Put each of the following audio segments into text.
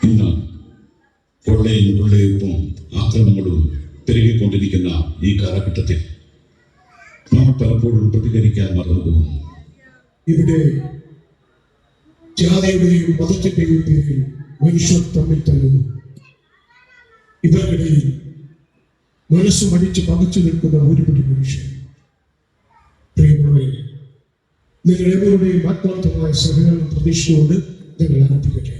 ഇന്ന് കൊള്ളയും കൊള്ളയൊപ്പം ആക്രമണങ്ങളും പെരുകിക്കൊണ്ടിരിക്കുന്ന ഈ കാലഘട്ടത്തിൽ നാം പലപ്പോഴും പ്രതികരിക്കാൻ മറന്നുപോകുന്നു. ഇവിടെ ജാതിയുടെയും മതത്തിന്റെയും പേരിൽ മനുഷ്യർ തമ്മിൽ തല്ലുന്നു. ഇവർക്കിടയിൽ മനസ്സ് മടിച്ച് പകച്ചു നിൽക്കുന്ന ഒരുപിടി മനുഷ്യർ. പ്രിയമുള്ളവരെ, നിങ്ങൾ എവരുടെയും ആത്മാർത്ഥമായ സഹകരണം പ്രതീക്ഷിച്ചുകൊണ്ട് ഞങ്ങൾ ആരംഭിക്കട്ടെ.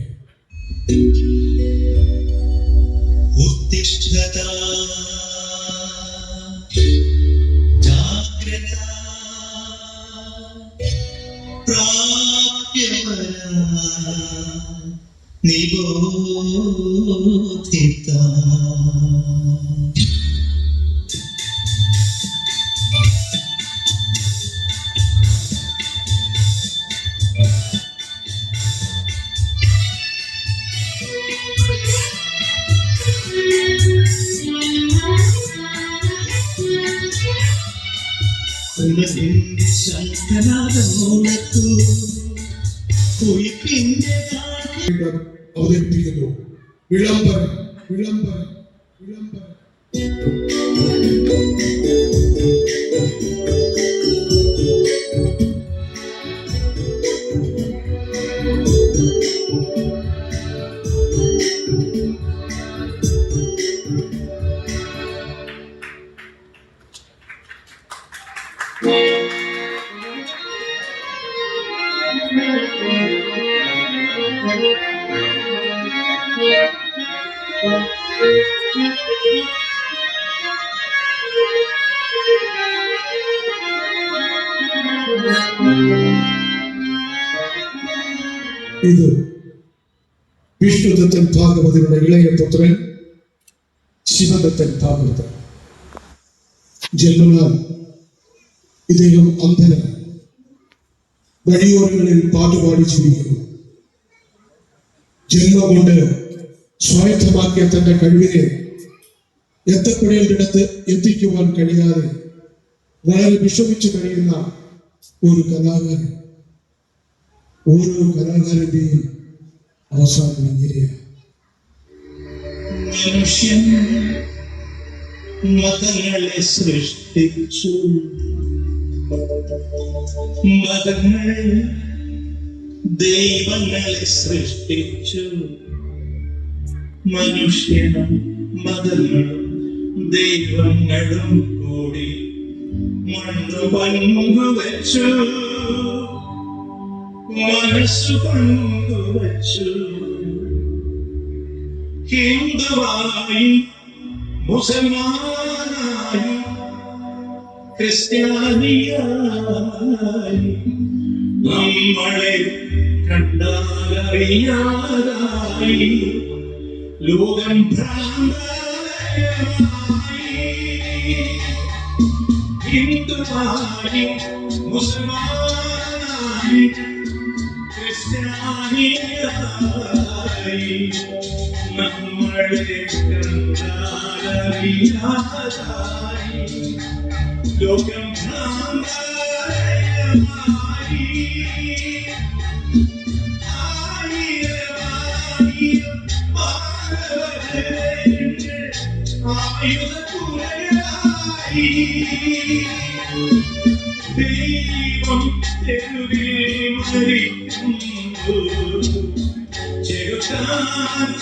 അവതരിപ്പിക്കുന്നു വിളംബരം വിളംബരം വിളംബരം. ഇത് വിഷ്ണുദത്തൻ ഭാഗവതരുടെ ഇളയ പുത്രൻ ശിവദത്തൻ ഭാഗവതൻ. ജന്മനാൽ ഇദ്ദേഹം അന്ധനാണ്. വഴിയോരങ്ങളിൽ പാട്ടുപാടി ജീവിക്കുന്നു. ജന്മം കൊണ്ട് സ്വായത്തമാക്കിയ തന്റെ കഴിവിനെ എത്തപ്പെടേണ്ടിടത്ത് എത്തിക്കുവാൻ കഴിയാതെ വളരെ വിഷമിച്ചു കഴിയുന്ന ഒരു കലാകാരൻ. ഓരോ കലാകാരന്റെയും അവസാനം ഇങ്ങനെയാണ്. മനുഷ്യൻ മതങ്ങളെ സൃഷ്ടിച്ചു, മതങ്ങൾ ദൈവങ്ങളെ സൃഷ്ടിച്ചു. മനുഷ്യനും മതങ്ങളും ദൈവങ്ങളും കൂടി മണ്ണു പങ്കുവച്ചു, മനസ്സു പങ്കുവച്ചു. ഹിന്ദുവായും മുസൽമാനായും ക്രിസ്ത്യാനിയായും നമ്മളെ കണ്ടാലറിയാതായി ലോകം ഭ്രാന്തമായി. ഹിന്ദുവായും മുസൽമാനായും ക്രിസ്ത്യാനിയായി നമ്മളെ കണ്ടാലറിയാതായി ലോകം ഭ്രാന്തമായി. ദൈവം തെരുവിൽ മരിക്കുന്നു, ചെറുതായിരിക്കുന്നു.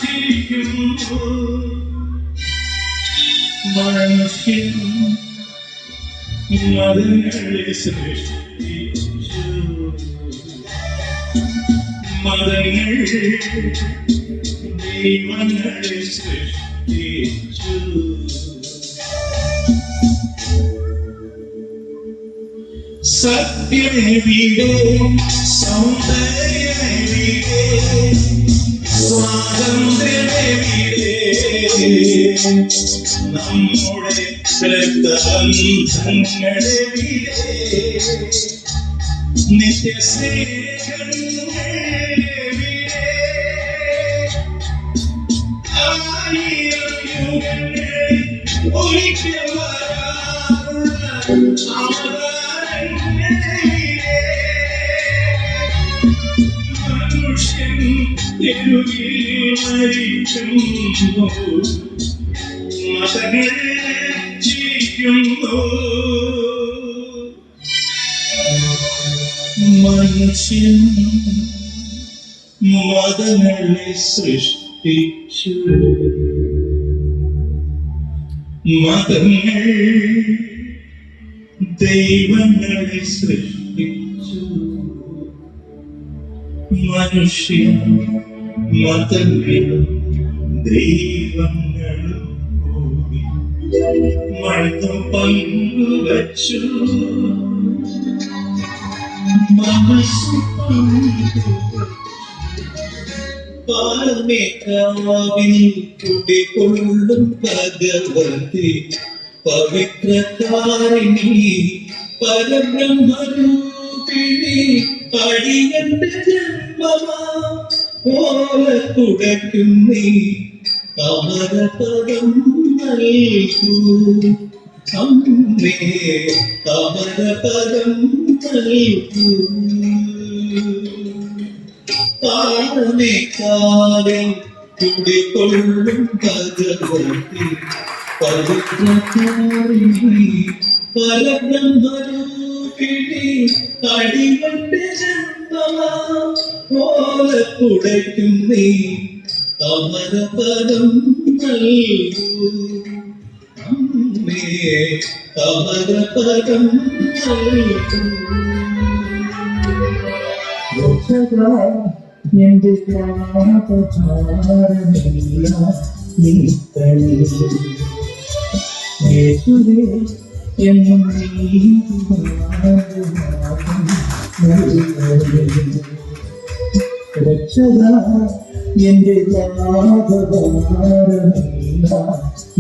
മനുഷ്യൻ മതങ്ങളെ സൃഷ്ടിച്ചു, മതങ്ങൾ ദൈവങ്ങളെ സൃഷ്ടിച്ചു. സത്യമെവിടെ, സൗന്ദര്യമെവിടെ, സ്വാതന്ത്ര്യമെവിടെ, നമ്മുടെ രക്തബന്ധങ്ങളെവിടെ, നിത്യസ്നേഹങ്ങളെവിടെ, ആയിരം യുഗങ്ങളിൽ ഒരിക്കൽ വരാറുള്ള മനുഷ്യൻ തെരുവിൽ മരിക്കുന്നു, മതങ്ങൾ ജീവിക്കുന്നു. മനുഷ്യൻ മതങ്ങളെ സൃഷ്ടിച്ചു, മതങ്ങൾ ദൈവങ്ങളെ സൃഷ്ടിച്ചു. മനുഷ്യൻ മതങ്ങളും ദൈവങ്ങളും കൂടി മതം പങ്കുവച്ചു. മനസ്സ് പാലമേക്കാവിൽ കുടികൊള്ളും ഭഗവതി പവിത്രകാരിണി പരബ്രഹ്മരൂപിണി അടിയന്റെ ജന്മമാ ഓല കുടയ്ക്കും നീ അമരപദം നൽകൂ അമ്മേ അമരപദം നൽകൂ. പാലമേക്കാവിൽ കുടികൊള്ളും ഭഗവതി പവിത്രകാരിണി പരബ്രഹ്മരൂപിണി അടിയന്റെ ജന്മമാ ഓല കുടയ്ക്കും നീ അമരപദം നൽകൂ അമ്മേ അമരപദം നൽകൂ. എന്റെ പാപഭാരമെല്ലാം നീക്കണേ യേശുവേ, എന്നും നീ രക്ഷക, എന്റെ പാപഭാരമെല്ലാം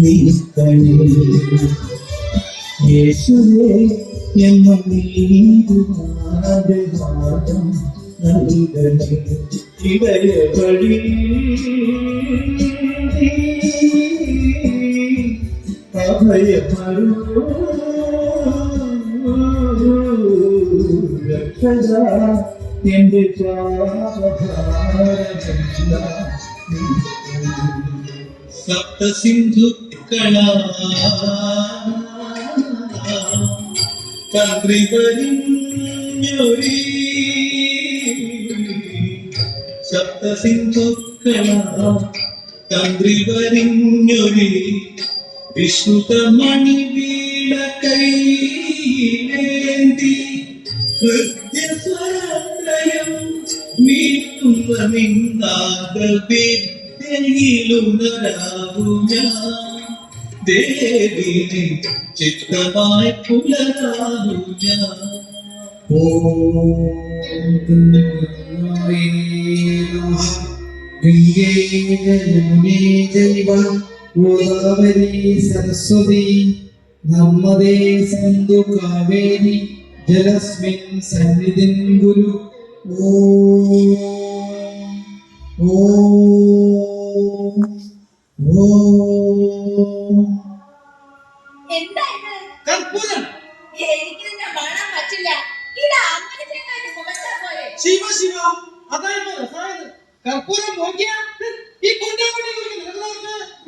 നീക്കണേ യേശുവേ, എന്നും നീ നൽകണേ. ഇവരെ വഴി അഭയപരൂ രക്ഷക, എന്റെ സപ്തസിന്ധുക്കളാ കന്ത്രിവരിഞ്ഞൊരി സപ്തസിന്ധുക്കളാ കന്ത്രിവരിഞ്ഞൊരി വിശുദ്ധമണി വീണ കൈലേന്തി ഹൃദ്യസ്വരത്രയം മീട്ടുന്ന നിന്നാദവിദ്യയിലുണരാവു ഞാൻ ദേവിനെ ചിത്രമായി പുലരാവു ഞാൻ. ഗോദാവരി സരസ്വതി നർമ്മദേ സിന്ധു കാവേരി ജലസ്മിൻ സന്നിധിൻ ഗുരു. എന്താ ഇത്? കർപ്പൂരം എനിക്കിതിന്റെ മണം പറ്റില്ല. ഇത് അങ്ങനെ ചെങ്ങായിട്ട് പുകച്ചാ പോരെ? ശിവ ശിവ അതായത് രസായത് കർപ്പൂരം നോക്കിയാ ഈ കുണ്ടാകുണ്ടി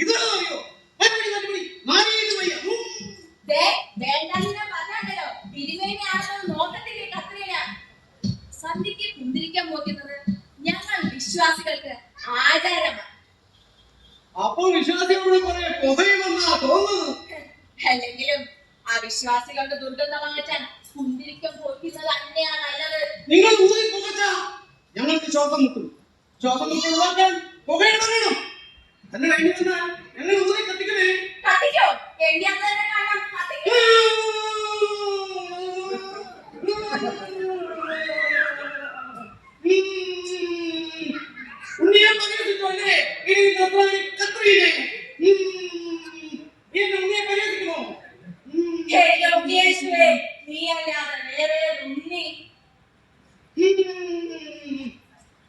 ഇതറിയോ മറ്റുപടി മാറിയത് വയ്യ. ദേ, വേണ്ടാന്ന് ഞാൻ പറഞ്ഞാണ്ടല്ലോ. തിരുമേനിയാണെന്ന് നോക്കത്തില്ലേ കത്രീന? സന്ധ്യയ്ക്ക് കുന്തിരിക്കാൻ പോകുന്നത് ഞങ്ങൾ വിശ്വാസികൾക്ക് ആചാരമാണ്. അപ്പൊ വിശ്വാസികളോട് പറയാ പുകയുമെന്നാ തോന്നുന്നത്. അല്ലെങ്കിലും അവിശ്വാസികളുടെ ദുർഗന്ധം മാറ്റാൻ കുന്തിരിക്കം പോക്കുന്നത് തന്നെയാണ് നല്ലത്. നിങ്ങൾ ഊതി പുകച്ചാ ഞങ്ങൾക്ക് ശ്വാസം മുട്ടും. ശ്വാസം മുട്ടി ഒഴിവാക്കാൻ പുകയിൽ പറയണം. തന്നെ കഴിഞ്ഞു വന്നാൽ ഞങ്ങൾ ഊതി കത്തിക്കണേ. കത്തിക്കോ? എഴുതിയാന്ന് തന്നെ കാണാം. കത്തിക്കോ? ഉണ്ണിയെ പരിഹസിച്ചോണ്ടേ ഇനി കത്രീനെ എന്നെ ഉണ്ണിയെ പരിഹസിക്കുമോ? യേശുവേ, നീയല്ലാതെ വേറെ ഉണ്ണി.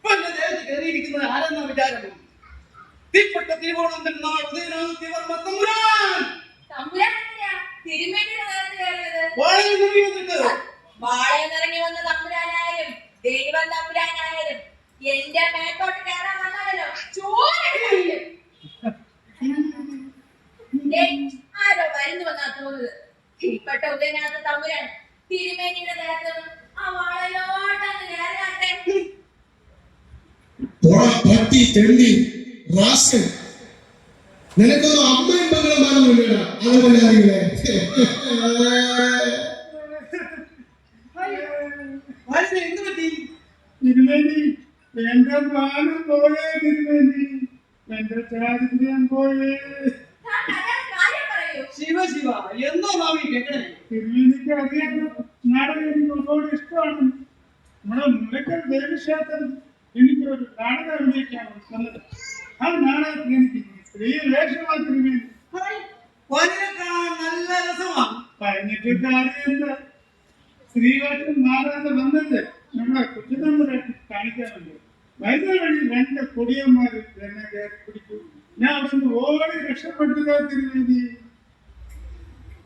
പല ദേഹത്ത് കയറിയിരിക്കുന്നത് ആരെന്ന വിചാരം? തീപ്പെട്ട തിരുവോണം തിരുനാൾ ഉദയനാഥവർമ്മ തമ്പുരാൻ തമ്പുരാൻ എങ്ങനെയാ തിരുമേനിയുടെ നേരത്ത് കയറിയത്? വാഴയിൽ നിറങ്ങി വന്നിട്ട് വാളയെന്നിറങ്ങി വന്ന തമ്പുരാനായാലും ദൈവം തമ്പുരാനായാലും എന്റെ മേത്തോട്ട് കയറാൻ വന്നാലോ ചോരടിക്കില്ല. ആരോ വരുന്നു വന്നാ തോന്നുന്നത്. ഇപ്പട്ട ഉദയനാഥ തമ്പുരാൻ തിരുമേനിയുടെ നേരത്ത് ആ വളയോട്ടങ്ങ് കയറാട്ടെ. പട്ടി തെണ്ടി റാസ് നിനക്കൊന്നും അമ്മയും മകളുമാരൊന്നുമില്ല. അതല്ലേ എന്ത് പറ്റി? തിരുമേനി എന്റെ പ്രാണം പോയേ, തിരുമേനി എന്റെ ചാരിത്രം പോയേ. ഞാൻ കാര്യം പറയൂ. ശിവ ശിവ എന്നോ നാമി കേൾക്കണേ. തിരുമേനിക്ക് അറിയാമോ, നാടകം എനിക്ക് ഒരുപാട് ഇഷ്ടമാണ്. നമ്മുടെ മുലക്കൽ ദേവീക്ഷേത്രം എനിക്കൊരു നാടകം അഭിനയിക്കാണ് വന്നത്. ആ നാടകത്തിൽ എനിക്ക് സ്ത്രീ വേഷമാണ് തിരുമേനി. വനിനെ കാണാൻ നല്ല രസമാണ്. പറഞ്ഞിട്ട് കാര്യമില്ല. സ്ത്രീവേഷം മാറാതെ വന്നത് നമ്മുടെ കുറ്റതമ്പുരാട്ടി കാണിക്കാറുണ്ട്. വരുന്ന വഴി 2 കൊടിയന്മാർ എന്നെ കയറി പിടിച്ചു. ഞാൻ അവിടുന്ന് ഓടി രക്ഷപ്പെട്ടതാ തിരുമേനി.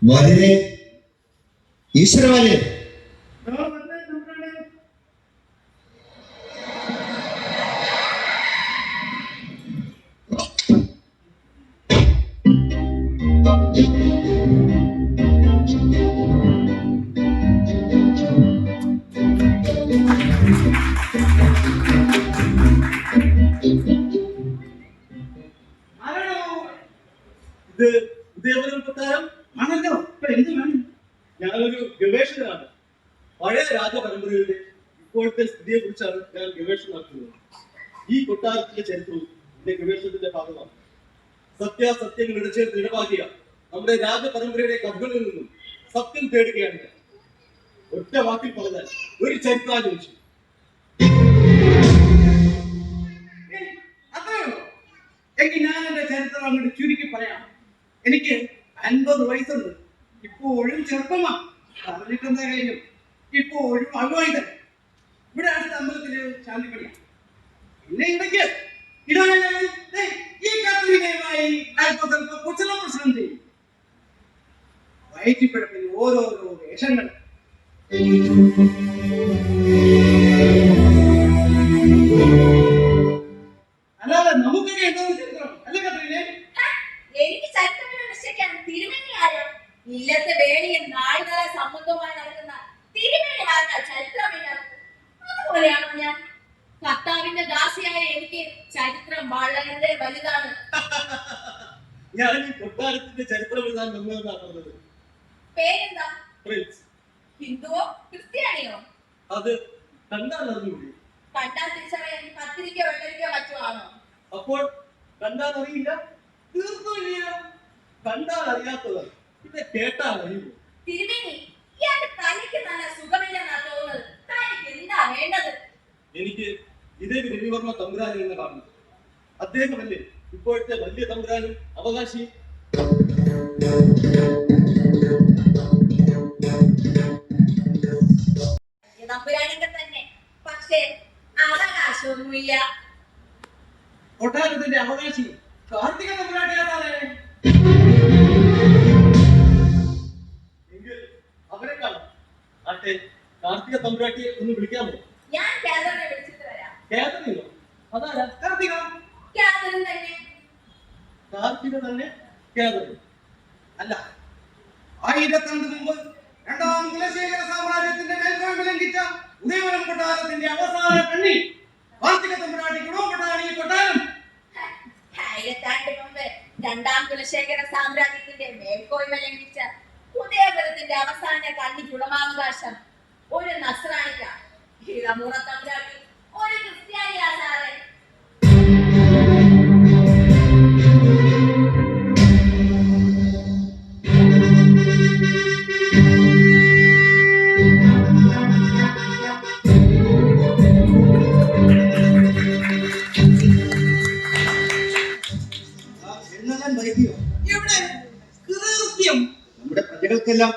വരരെ ഈശ്വരവാലെ ഇത് ഉദയപുരം കൊട്ടാരം ആണല്ലോ. ഇപ്പൊ എന്ത് വേണം? ഞാനൊരു ഗവേഷകനാണ്. പഴയ രാജപരമ്പരയുടെ ഇപ്പോഴത്തെ സ്ഥിതിയെ കുറിച്ചാണ് ഞാൻ ഗവേഷണം നടത്തുന്നത്. ഈ കൊട്ടാരത്തിലെ ചരിത്രവും എന്റെ ഗവേഷണത്തിന്റെ ഭാഗമാണ്. സത്യാസത്യങ്ങൾ ഇടചേർത്ത് ഇടപാകിയ നമ്മുടെ രാജപരമ്പരയുടെ കഥകളിൽ നിന്നും സത്യം തേടുകയാണ് ഞാൻ. ഒറ്റ വാക്കിൽ പറഞ്ഞാൽ ഒരു ചരിത്രാന്വേഷണം. അത്രേ ഉള്ളൂ. എങ്കിൽ ഞാൻ എന്റെ ചരിത്രം അങ്ങോട്ട് ചുരുക്കി പറയാം. എനിക്ക് 50 വയസ്സുണ്ട്. ഇപ്പോഴും ചെറുപ്പമാണ്. പറഞ്ഞിട്ടെന്താ കാര്യം? ഇപ്പോഴും അവിവാഹിതൻ. ഇവിടെ അടുത്ത അമ്പലത്തില് ശാന്തിപ്പടിയാണ്. പിന്നെ ഇടയ്ക്ക് ഇടവേളകളിൽ ഈ കത്രികയുമായി അല്പം സ്വല്പം കുശല പ്രശ്നം ചെയ്യും. വയറ്റിപ്പിഴപ്പിന് ഓരോരോ വേഷങ്ങൾ. അല്ലാതെ നമുക്കൊക്കെ എന്തോ ചരിത്രം അല്ലേ കത്രികയെ? എനിക്ക് ചരിത്രങ്ങൾ നിശ്ചയിക്കാൻ തിരുമേനി ആരോ? ഇല്ലത്തെ വേണിയും നാളുകാല സംബന്ധവുമായി നടക്കുന്ന തിരുമേനി ആർക്കാ ചരിത്രമില്ലാത്തത്? അതുപോലെയാണോ ഞാൻ? കർത്താവിന്റെ ദാസിയായ എനിക്ക് ചരിത്രം വളരെ വലുതാണ്. ഞാൻ ഈ കൊട്ടാരത്തിന്റെ ചരിത്രം എഴുതാൻ വന്നതെന്നാണ് പറഞ്ഞത്. പേരെന്താ? പ്രിൻസ്. ഹിന്ദുവോ ക്രിസ്ത്യാനിയോ? അത് കണ്ടാൽ അറിഞ്ഞുകൂടി. കണ്ടാൽ തിരിച്ചറിയാൻ പത്തിരിക്കോ വെള്ളരിക്കോ മറ്റുമാണോ? അപ്പോൾ കണ്ടാൽ അറിയില്ല? തീർന്നില്ല. കണ്ടാൽ അറിയാത്തത് പിന്നെ കേട്ടാൽ അറിയുമോ? തിരുമേനി, ഇയാളുടെ തലയ്ക്ക് നല്ല സുഖമില്ലെന്നാ തോന്നുന്നത്. തനിക്ക് എന്താ വേണ്ടത്? എനിക്ക് ഇതേ രവിവർമ്മ തമ്പുരാനിൽ നിന്ന് കാണുന്നത്. അദ്ദേഹമല്ലേ ഇപ്പോഴത്തെ വലിയ തമ്പുരാനും അവകാശി? തമ്പുരാനൊക്കെ തന്നെ, പക്ഷേ അവകാശമൊന്നുമില്ല. കൊട്ടാരത്തിന്റെ അവകാശി കാർത്തിക തമ്പുരാട്ടിയാണ്. എങ്കിൽ അവരെ കാണാം. ആട്ടെ, കാർത്തിക തമ്പുരാട്ടിയെ ഒന്ന് വിളിക്കാമോ? ഞാൻ കാതറിനെ വിളിച്ചിട്ട് വരാം. കാതറിനോ? അതാരാ? കാർത്തിക. കാതറിൻ തന്നെ. കാർത്തിക തന്നെ കാതറിൻ അല്ല. 1000 ആണ്ട് മുമ്പ് 2ാം കുലശേഖര സാമ്രാജ്യത്തിന്റെ മേൽക്കോയ്മ ലംഘിച്ച ഉദയവരം കൊട്ടാരത്തിന്റെ അവസാന കണ്ണി കാർത്തിക തമ്പുരാട്ടി ഗുണപ്പെട്ടതാണ് ഈ കൊട്ടാരം. 1000 ആണ്ട് മുമ്പ് 2ാം കുലശേഖര സാമ്രാജ്യത്തിന്റെ മേൽക്കോയ്മ ലംഘിച്ച ഉദയപുരത്തിന്റെ അവസാന കണ്ണിക്ക് ഉടമാവകാശം ഒരു നസ്രാണിക്കാണ്. ഇളമുറ തമ്പുരാട്ടി ഒരു ക്രിസ്ത്യാനിയാ സാറേ. നമ്മുടെ പ്രജകൾക്കെല്ലാം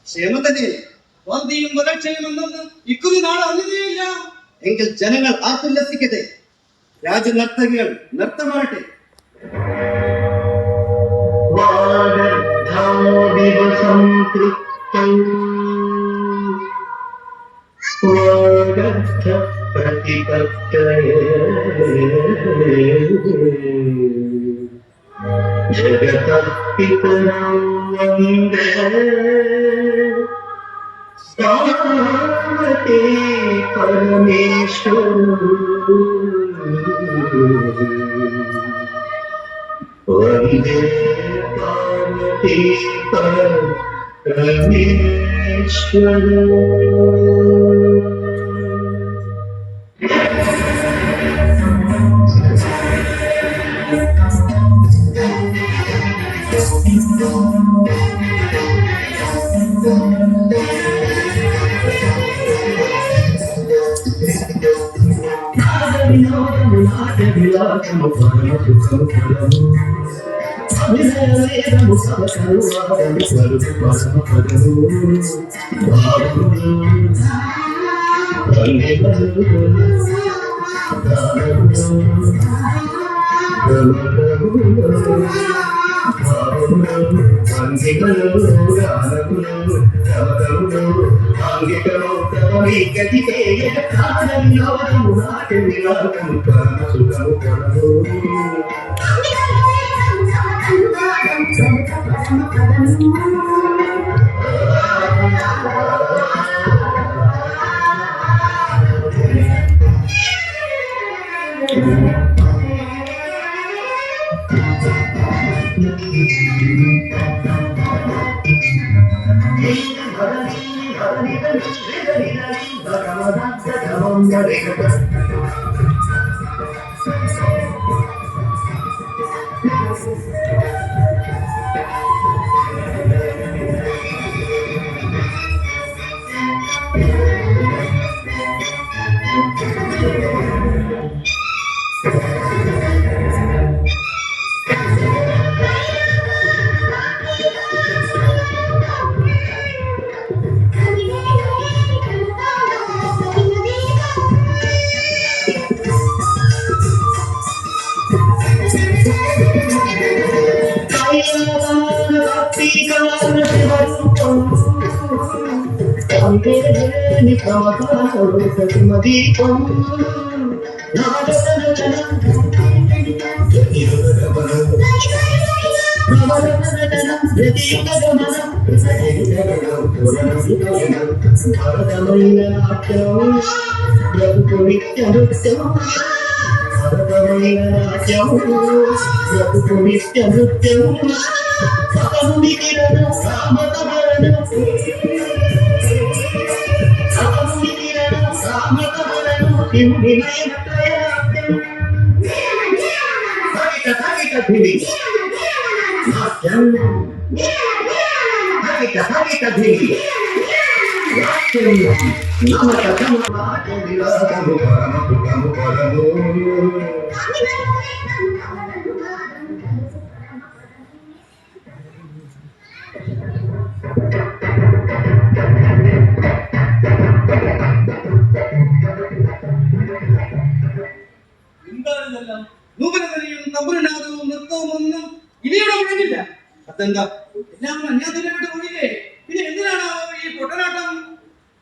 ക്ഷേമം തന്നെയല്ലേ? വന്തിയും വരക്ഷേമെന്നൊന്ന് ഇക്കുറി നാളെ അറിയുകയില്ല. എങ്കിൽ ജനങ്ങൾ ആത്തുല്ലസിക്കട്ടെ. രാജനർത്തകികൾ നൃത്തമാകട്ടെ. സംതൃപ്തം वंदे पार्वती परमेश्वर। എന്താണിതെല്ലാം? നൂപനതയും തമ്പുരനാഥവും നൃത്തവും ഒന്നും ഇനിയുടെ മുഴങ്ങില്ല. അതെന്താ എല്ലാം അന്യാധീനപ്പെട്ട് പോയില്ലേ? പിന്നെ എന്തിനാണ് ഈ പൊട്ടനാട്ടം?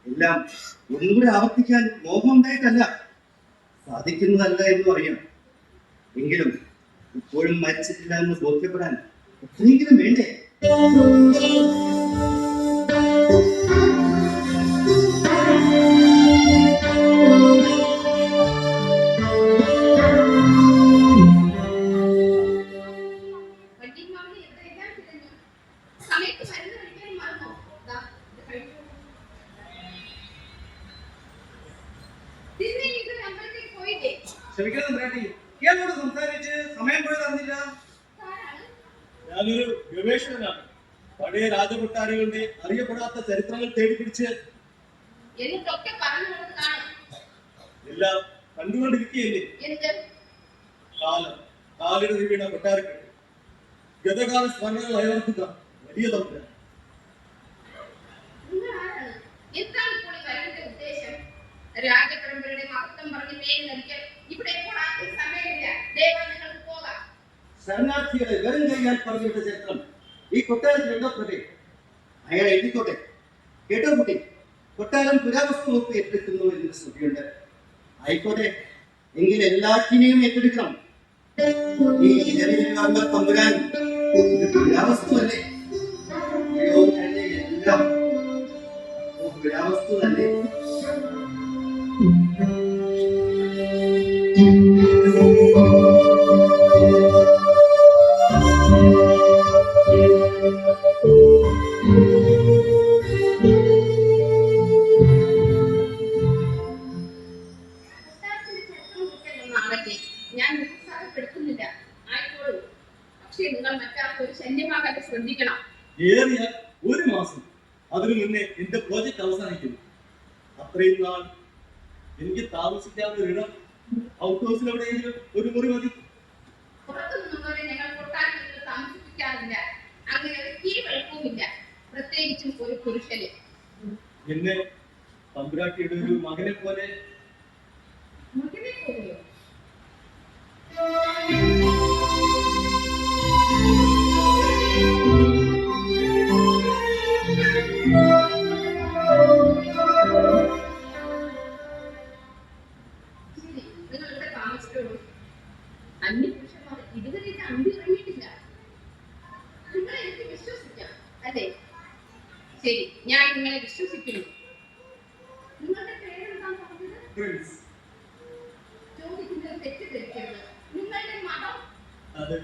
എല്ലാം ഒന്നുകൂടെ ആവർത്തിക്കാൻ മോഹം ഉണ്ടായിട്ടല്ല, സാധിക്കുന്നതല്ല എന്നും അറിയാം. എങ്കിലും ഇപ്പോഴും മരിച്ചിട്ടില്ല എന്ന് ബോധ്യപ്പെടാൻ എത്രയെങ്കിലും വേണ്ടേ? ക്ഷമിക്കണം ബ്രാട്ടി, ഇയാളോട് സംസാരിച്ച് സമയം പോയതറിഞ്ഞില്ല. ഞാനൊരു ഗവേഷകനാണ്. പഴയ രാജകൊട്ടാരങ്ങളുടെ അറിയപ്പെടാത്ത ചരിത്രങ്ങൾ തേടിപ്പിടിച്ച് എല്ലാം കണ്ടുകൊണ്ടിരിക്കുകയല്ലേ. കാലയുടെ ദേവിയുടെ കൊട്ടാരക്കെട്ട് ഗതകാല സ്മരണകൾ അയവർത്തുക വലിയ തമ്പുരാൻ. രാജപരമ്പരയുടെ മഹത്വം പറഞ്ഞ് പേര് നടിക്കാൻ ഇവിടെ സമയമില്ല. നിങ്ങൾക്ക് പോകാം. ശരണാർത്ഥികളെ വെറും കൈയാൽ പറഞ്ഞിട്ട ചരിത്രം ഈ കൊട്ടാരത്തിൽ എന്തോ പ്രതി അയാൾ എഴുതിക്കോട്ടെ. കേട്ടോ കുട്ടി, കൊട്ടാരം പുരാവസ്തു വകുപ്പ് ഏറ്റെടുക്കുന്നു എന്നൊരു ശ്രുതിയുണ്ട്. ആയിക്കോട്ടെ, എങ്കിൽ എല്ലാറ്റിനെയും ഏറ്റെടുക്കണം. ഈ ജനജീവിതങ്ങൾ പങ്കുരാൻ ഒരു പുരാവസ്തുവല്ലേ? എല്ലാം പുരാവസ്തു തന്നെ. ഞാൻ നിരുത്സാഹപ്പെടുത്തുന്നില്ല, ആയിക്കോളൂ. പക്ഷേ നിങ്ങൾ മറ്റാർക്കും ഒരു ശല്യമാകാതെ ശ്രദ്ധിക്കണം. ഏറിയ ഒരു മാസം, അതിനു മുന്നേ എന്റെ പ്രോജക്റ്റ് അവസാനിക്കുന്നു. അത്രയും നാൾ എനിക്ക് താമസിക്കാവുന്ന ഒരിടം ഔട്ട് ഹൗസിൽ എവിടെയെങ്കിലും ഒരു മുറി മതി. പുറത്തു നിന്നുള്ളവരെ ഞങ്ങൾ കൊട്ടാരത്തിൽ താമസിപ്പിക്കാറില്ല. അങ്ങനെ ഒരു കീ വെളുപ്പവുമില്ല, പ്രത്യേകിച്ചും ഒരു പുരുഷന്. എന്നെ തമ്പുരാട്ടിയുടെ ഒരു മകനെ പോലെ. മകനെ പോലെയോ? നിങ്ങൾ ഇവിടെ താമസിക്കുള്ളൂ. അന്യപുരുഷന്മാർ ഇതുവരെ അന്തി കഴിഞ്ഞിട്ടില്ല. നിങ്ങളെ എനിക്ക് വിശ്വസിക്കാം അല്ലേ? ശരി, ഞാൻ നിങ്ങളെ വിശ്വസിക്കുന്നു. നിങ്ങളുടെ പേരെന്താണ് പറഞ്ഞത്? പ്രിൻസ്. ചോദിക്കുന്നത് തെറ്റിദ്ധരിക്കരുത്. നിങ്ങളുടെ മതം? അത്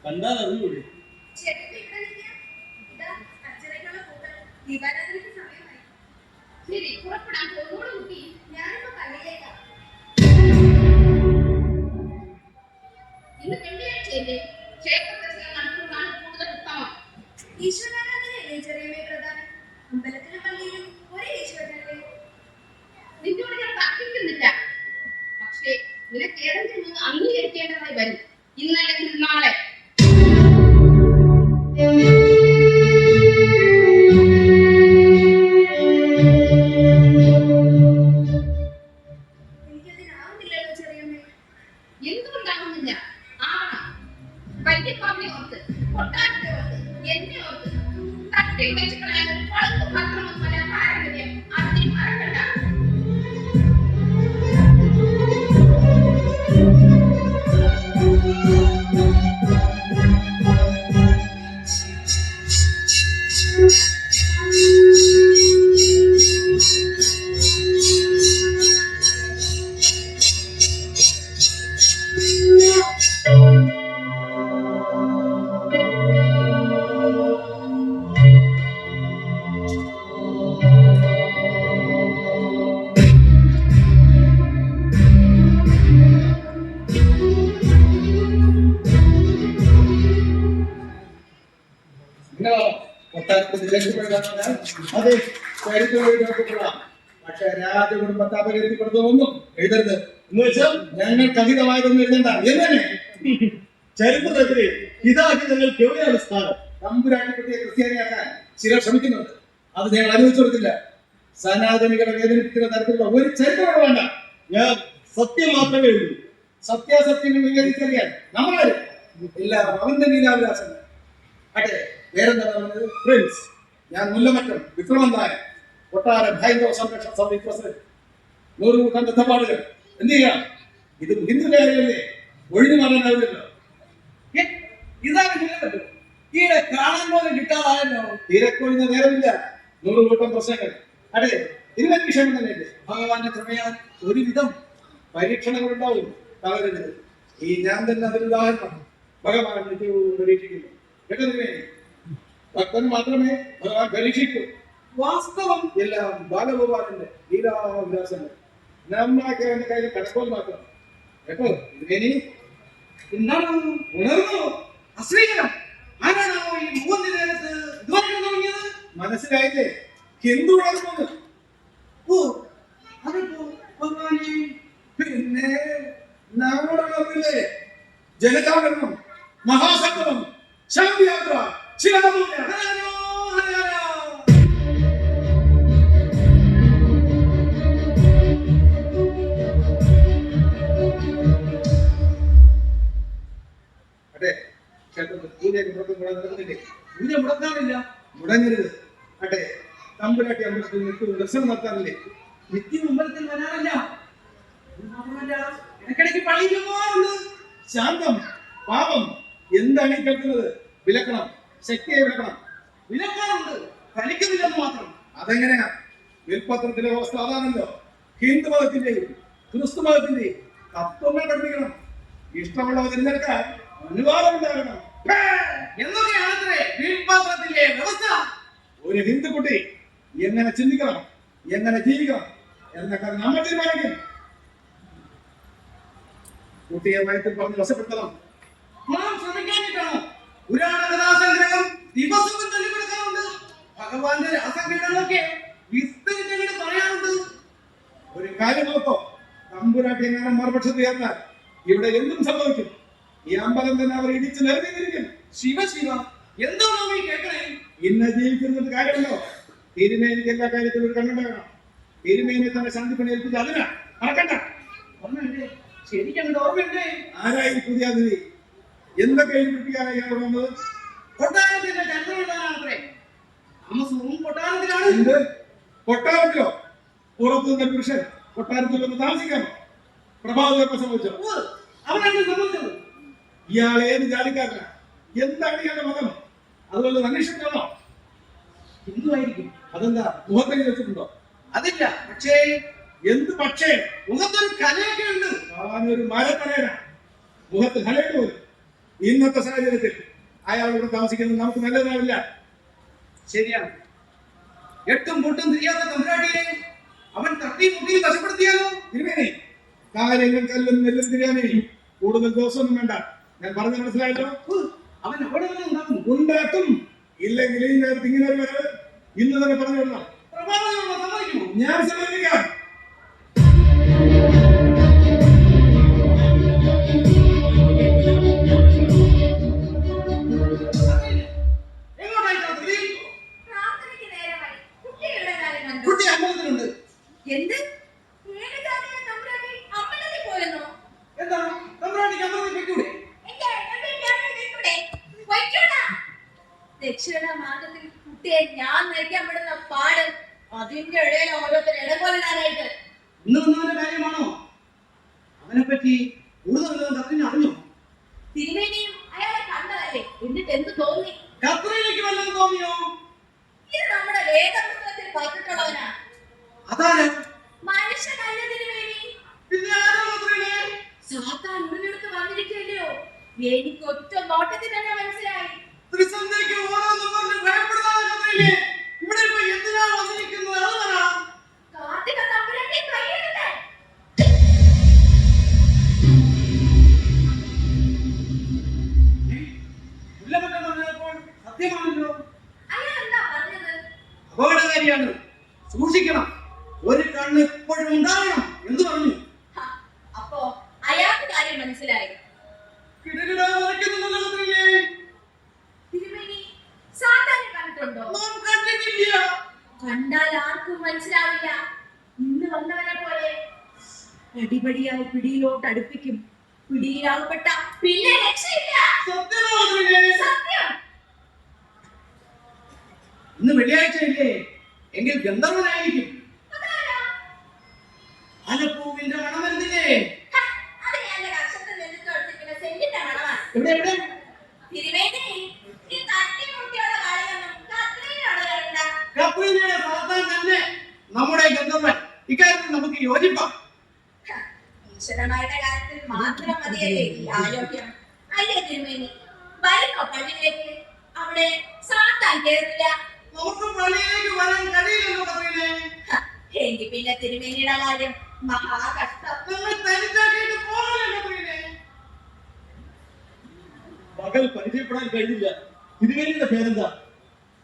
കണ്ടാൽ അറിഞ്ഞൂടെ? ശരി, പുറപ്പെടാൻ പോകുന്നു കുട്ടി. ഞാനിപ്പോ പള്ളിയിലേക്കാം. ഇന്ന് വെള്ളിയാഴ്ചയല്ലേ? ക്ഷേത്രദർശനം നടത്തുന്നതാണ് കൂടുതൽ ഉത്തമം. ഈശ്വരാരാധനയല്ലേ ചെറിയമേ പ്രധാനം? അമ്പലത്തിലും പള്ളിയിലും ഒരേ ഈശ്വരനല്ലേ? നിന്നോട് ഞാൻ തർക്കിക്കുന്നില്ല. പക്ഷേ നിനക്ക് ഏതെങ്കിലും അംഗീകരിക്കേണ്ടതായി വരും, ഇന്നല്ലെങ്കിൽ നാളെ. എനിക്കതിനാവുന്നില്ലല്ലോ ചെറിയമ്മേ. എന്തുകൊണ്ടാകുന്നില്ല? ആവണം. വല്യപ്പാവിനെ ഓർത്ത്, കൊട്ടാരത്തെ ഓർത്ത്, എന്നെ ഓർത്ത്. തട്ടി വെച്ച് കളയാൻ ഒരു പളുങ്ക് മാത്രമൊന്നുമല്ല പാരമ്പര്യം. അതിനെ മറക്കണ്ട. അതെ, ചരിത്രം. പക്ഷെ രാജകുടുംബത്തെ അപകീർത്തിപ്പെടുത്തുന്നൊന്നും എഴുതരുത്. എന്ന് വെച്ചാൽ ഞങ്ങൾക്ക് അഹിതമായതൊന്നും എഴുതണ്ട. എങ്ങനെ ചരിത്രത്തിലെ ഹിതാഹിതങ്ങൾക്ക് എവിടെയാണ് സ്ഥാനം? തമ്പുരാട്ടിക്കുട്ടിയെ ക്രിസ്ത്യാനിയാക്കാൻ ചിലർ ശ്രമിക്കുന്നുണ്ട്. അത് ഞങ്ങൾ അനുവദിച്ചു കൊടുക്കില്ല. സനാതനികളെ വേദനിപ്പിക്കുന്ന തരത്തിലുള്ള ഒരു ചരിത്രം വേണ്ട. ഞാൻ സത്യം മാത്രമേ ഉള്ളൂ. സത്യാസത്യങ്ങൾ വിവേചിച്ചറിയാൻ നമ്മളാരും എല്ലാം അവന്റെ ലീലാവിലാസങ്ങൾ. അട്ടെ, വേറെന്താ പറഞ്ഞത്? പ്രിൻസ്, ഞാൻ മുല്ലമറ്റം വിക്രമൻ നായർ, കൊട്ടാര ഹൈന്ദവ സംരക്ഷണ സമിതി പ്രസിഡന്റ്. 100 ബന്ധപ്പാടുകൾ എന്ത് ചെയ്യാം? ഇത് ഹിന്ദുവിന്റെ കാര്യമല്ലേ, ഒഴിഞ്ഞു മാറാനാവില്ലല്ലോ. ഇതാണ് മുല്ലമറ്റം. ഈയിടെ കാണാൻ പോലും കിട്ടാതായല്ലോ. തിരക്കൊഴിഞ്ഞ നേരമില്ല. 100 കൂട്ടം പ്രശ്നങ്ങൾ. അതെ, ഇതിനൊക്കെ ക്ഷമ തന്നെയല്ലേ? ഭഗവാന്റെ കൃപയാൽ ഒരുവിധം പരീക്ഷണങ്ങൾ ഉണ്ടാവും, തളരരുത്. ഈ ഞാൻ തന്നെ അതിന് ഉദാഹരണം. ഭഗവാൻ നിത്യവും പരീക്ഷിക്കുന്നു. കേട്ടതിനെ ഭക്തൻ മാത്രമേ ഭഗവാൻ പരീക്ഷിക്കൂ. വാസ്തവം എല്ലാം ബാലഗോപാലന്റെ ലീലാവിലാസങ്ങൾ. നമ്മളൊക്കെ അവന്റെ കയ്യിൽ കടക്കോൽ മാത്രം. കേട്ടോ, ഇതിനി എന്താണ് ഉണർന്നു. അശ്രീകരം? ആരാണോ ഈ മൂന്ന് നേരത്ത് ഇതുവരെ തുടങ്ങിയത്? മനസ്സിലായില്ലേ? ഹിന്ദു ഉണർന്നു. ഓ, അതിപ്പോ ഭഗവാനെ പിന്നെ നമ്മുടെ ഉണർന്നില്ലേ? ജനജാഗരണം, മഹാസംഗമം, ശാന്തിയാത്ര, ശിലാപൂജ. അതെ, ക്ഷേത്രത്തിൽ പൂജയൊക്കെ നടക്കുന്നില്ലേ? പൂജ മുടക്കാറില്ല. മുടങ്ങരുത്. അതെ, തമ്പുരാട്ടി അമ്പലത്തിൽ നിൽക്കുന്ന ദർശനം നടത്താറില്ലേ? നിത്യം അമ്പലത്തിൽ വരാറില്ല. മാത്രമല്ല ഇടയ്ക്കിടയ്ക്ക് പള്ളിയിൽ പോകാറുണ്ട്. ശാന്തം, പാപം, എന്താണ് ഈ കേൾക്കുന്നത്? വിലക്കണം, ശക്തിയെ വിലക്കണം. വിലക്കാറുണ്ട്, ഫലിക്കുന്നില്ലെന്ന് മാത്രം. അതെങ്ങനെയാ? വിൽപത്രത്തിലെ വ്യവസ്ഥ അതാണല്ലോ. ഹിന്ദു മതത്തിന്റെയും ക്രിസ്തു മതത്തിന്റെയും തത്വങ്ങൾ പഠിപ്പിക്കണം. ഇഷ്ടമുള്ളവ തിരഞ്ഞെടുക്കാൻ അനുവാദം ഉണ്ടാകണം. എന്നൊക്കെയാണത്രേ വീൽപാത്രത്തിലെ വ്യവസ്ഥ. ഒരു ഹിന്ദു കുട്ടി എങ്ങനെ ചിന്തിക്കണം, എങ്ങനെ ജീവിക്കണം എന്നൊക്കെ നമ്മൾ തീരുമാനിക്കും. കുട്ടിയെ വയറ്റിൽ പറഞ്ഞ് വശപ്പെടുത്തണം. നാം ശ്രമിക്കാനിട്ടാണ്. പുരാണ കഥാസംഗ്രഹം ദിവസവും തല്ലിക്കൊടുക്കാറുണ്ട്. ഭഗവാന്റെ രാസക്രീഡകളൊക്കെ വിസ്തരിച്ചങ്ങോട്ട് പറയാറുണ്ട്. ഒരു കാര്യം നോക്കോ, തമ്പുരാട്ടി എങ്ങനെ മറുപക്ഷത്ത് ചേർന്നാൽ ഇവിടെ എന്തും സംഭവിക്കും. ഈ അമ്പലം തന്നെ അവർ ഇടിച്ച് നിറഞ്ഞിരിക്കും. ശിവ ശിവ, എന്താ നാം ഈ കേൾക്കണേ? ഇന്ന് ജീവിക്കുന്നത് കാര്യമുണ്ടോ? തിരുമേനിക്ക് എല്ലാ കാര്യത്തിലും ഒരു കണ്ണുണ്ടാകണം. തിരുമേനി തന്നെ ശാന്തിപ്പണി ഏൽപ്പിച്ച് അതിനാ നടക്കണ്ട. ഓർമ്മയുണ്ടേ? ശരിക്കങ്ങോട്ട് ഓർമ്മയുണ്ടേ? ആരായി പുതിയ അതിഥി? എന്തൊക്കെ ഏൽപ്പിക്കാനായി അവിടെ വന്നത്? കൊട്ടാരത്തിന്റെ ചന്ദ്രനാണത്രേ. താമസവും കൊട്ടാരത്തിലാണ്. എന്ത് കൊട്ടാരത്തിലോ? പുറത്തു നിന്ന പുരുഷൻ കൊട്ടാരത്തിൽ വന്ന് താമസിക്കാമോ? പ്രഭാതമൊക്കെ സംഭവിച്ചോ? അവരാണ് സംബന്ധിച്ചത്. ഇയാൾ ഏത് ജാതിക്കാരനാ? എന്താണ് ഇയാളുടെ മതം? അതുപോലെ അന്വേഷിക്കണോ? ഹിന്ദുവായിരിക്കും. അതെന്താ മുഖത്തേക്ക് വെച്ചിട്ടുണ്ടോ? അതില്ല, പക്ഷേ എന്ത് പക്ഷേ? മുഖത്തൊരു കലയൊക്കെ ഉണ്ട്. ഒരു മരത്തലയനാ, മുഖത്ത് കലയിട്ട് പോലും. ഇന്നത്തെ സാഹചര്യത്തിൽ അയാൾ ഇവിടെ താമസിക്കുന്നത് നമുക്ക് നല്ലതാവില്ല. ശരിയാണ്. എട്ടും പൊട്ടും തിരിയാത്ത തമ്പുരാട്ടിയെ അവൻ തട്ടി മുട്ടി വശപ്പെടുത്തിയാലോ? തിരുമേനി, കാര്യങ്ങൾ കല്ലും നെല്ലും തിരിയാനേ കൂടുതൽ ദിവസമൊന്നും വേണ്ട. ഞാൻ പറഞ്ഞ മനസ്സിലായല്ലോ. അവൻ അവിടെ തന്നെ ഉണ്ടാക്കും. ഉണ്ടാക്കും. ഇല്ലെങ്കിൽ ഈ നേരത്തെ ഇങ്ങനെ ഒരു വരവ് ഇന്ന് തന്നെ പറഞ്ഞു വിടണം. പ്രഭാതം സമ്മതിക്കുമോ? ഞാൻ സമ്മതിക്കാം. എങ്ങോട്ടായിട്ടാ സ്ത്രീ? പ്രാർത്ഥനയ്ക്ക് നേരമായി. കുട്ടികളുടെ കാര്യം കണ്ടോ? കുട്ടി അമ്പലത്തിലുണ്ട്. എന്ത്? ഏത് ജാതിയിലെ തമ്പുരാട്ടി അമ്പലത്തിൽ പോയെന്നോ? എന്താ തമ്പുരാട്ടിക്ക് അമ്പലത്തിൽ വെക്കൂടെ? ദക്ഷിണ മാർഗത്തിൽ കുട്ടിയെ ഞാൻ നയിക്കപ്പെടുന്ന പാട് അതിന്റെ ഇടയിൽ ഓരോരുത്തർ ഇടകൊല്ലാനായിട്ട്. ഇന്ന് വന്നവന്റെ കാര്യമാണോ? അവനെ പറ്റി കൂടുതൽ കത്തിന് അറിഞ്ഞോ? തിരുമേനിയും അയാളെ കണ്ടതല്ലേ, എന്നിട്ട് എന്ത് തോന്നി? കത്രിയിലേക്ക് വല്ലതും തോന്നിയോ? ഇത് നമ്മുടെ വേദപുസ്തകത്തിൽ പറഞ്ഞിട്ടുള്ളവനാ. അതാരാ? മനുഷ്യനല്ല തിരുമേനി. പിന്നെ ആരാ കത്രിയിലെ? സാത്താൻ ഉടനെടുത്ത് വന്നിരിക്കല്ലോ. എനിക്ക് ഒറ്റ നോട്ടത്തിൽ തന്നെ മനസ്സിലായി. ത്രിസന്ധ്യയ്ക്ക് ഓരോന്നും പറഞ്ഞ് ഭയപ്പെടുന്നതാണ് കത്രിയിലെ. ഇവിടെ ഇപ്പൊ എന്തിനാണ് വന്നിരിക്കുന്നത്? അത് പറ. കാർത്തിക തമ്പുരാന്റെ കൈയെടുക്കാൻ. മുല്ലപ്പറ്റ പറഞ്ഞപ്പോൾ സത്യമാണല്ലോ. അയാൾ എന്താ പറഞ്ഞത്? അപകടകാരിയാണ്, സൂക്ഷിക്കണം, ഒരു കണ്ണ് എപ്പോഴും ഉണ്ടാവണം എന്ന് പറഞ്ഞു. ഹ, അപ്പോ അയാൾക്ക് കാര്യം മനസ്സിലായി. കിടകിടാ മറിക്കുന്നുണ്ടല്ലോ കത്രിയിലെ. തിരുമേനി സാത്താനെ കണ്ടിട്ടുണ്ടോ? നാം കണ്ടിട്ടില്ല. കണ്ടാൽ ആർക്കും മനസ്സിലാവില്ല. ഇന്ന് വന്നവനെ പോലെ പടിപടിയായി പിടിയിലോട്ട് അടുപ്പിക്കും. പിടിയിലാകപ്പെട്ട പിന്നെ രക്ഷയില്ല. സത്യമാ കത്രിയിലെ? സത്യം. ഇന്ന് വെള്ളിയാഴ്ചയില്ലേ? എങ്കിൽ ഗന്ധർവനായിരിക്കും. അതാരാ? ആലപ്പൂവിന്റെ മണം വരുന്നില്ലേ? ഹ, അത് എന്റെ കക്ഷത്തിൽ നിന്നിട്ട് എടുത്തിരിക്കുന്ന സെല്ലിന്റെ മണമാണ്. എവിടെ എവിടെ? തിരുമേനി, ഈ തട്ടിമുട്ടിയുള്ള കളിയൊന്നും കത്രീനോട് വേണ്ട. കത്രീനയുടെ സാത്താൻ തന്നെ നമ്മുടെ ഗന്ധർവൻ. ഇക്കാര്യത്തിൽ നമുക്ക് യോജിപ്പാം. ഹ, ഈശ്വരന്മാരുടെ കാര്യത്തിൽ മാത്രം മതിയല്ലേ ഈ ആരോഗ്യം? അല്ലേ തിരുമേനി? വരുന്നോ പള്ളിയിലേക്ക്? അവിടെ സാത്താൻ കേറില്ല. നമുക്ക് പള്ളിയിലേക്ക് വരാൻ കഴിയില്ലല്ലോ കത്രീനെ. ഹ, എങ്കിൽ പിന്നെ തിരുമേനിയുടെ കാര്യം മഹാകഷ്ടം. നമ്മൾ തനിച്ചാക്കിയിട്ട് പോകണല്ലോ കത്രീനെ. പകൽ പരിചയപ്പെടാൻ കഴിഞ്ഞില്ല. തിരുവേലിയുടെ പേരെന്താ?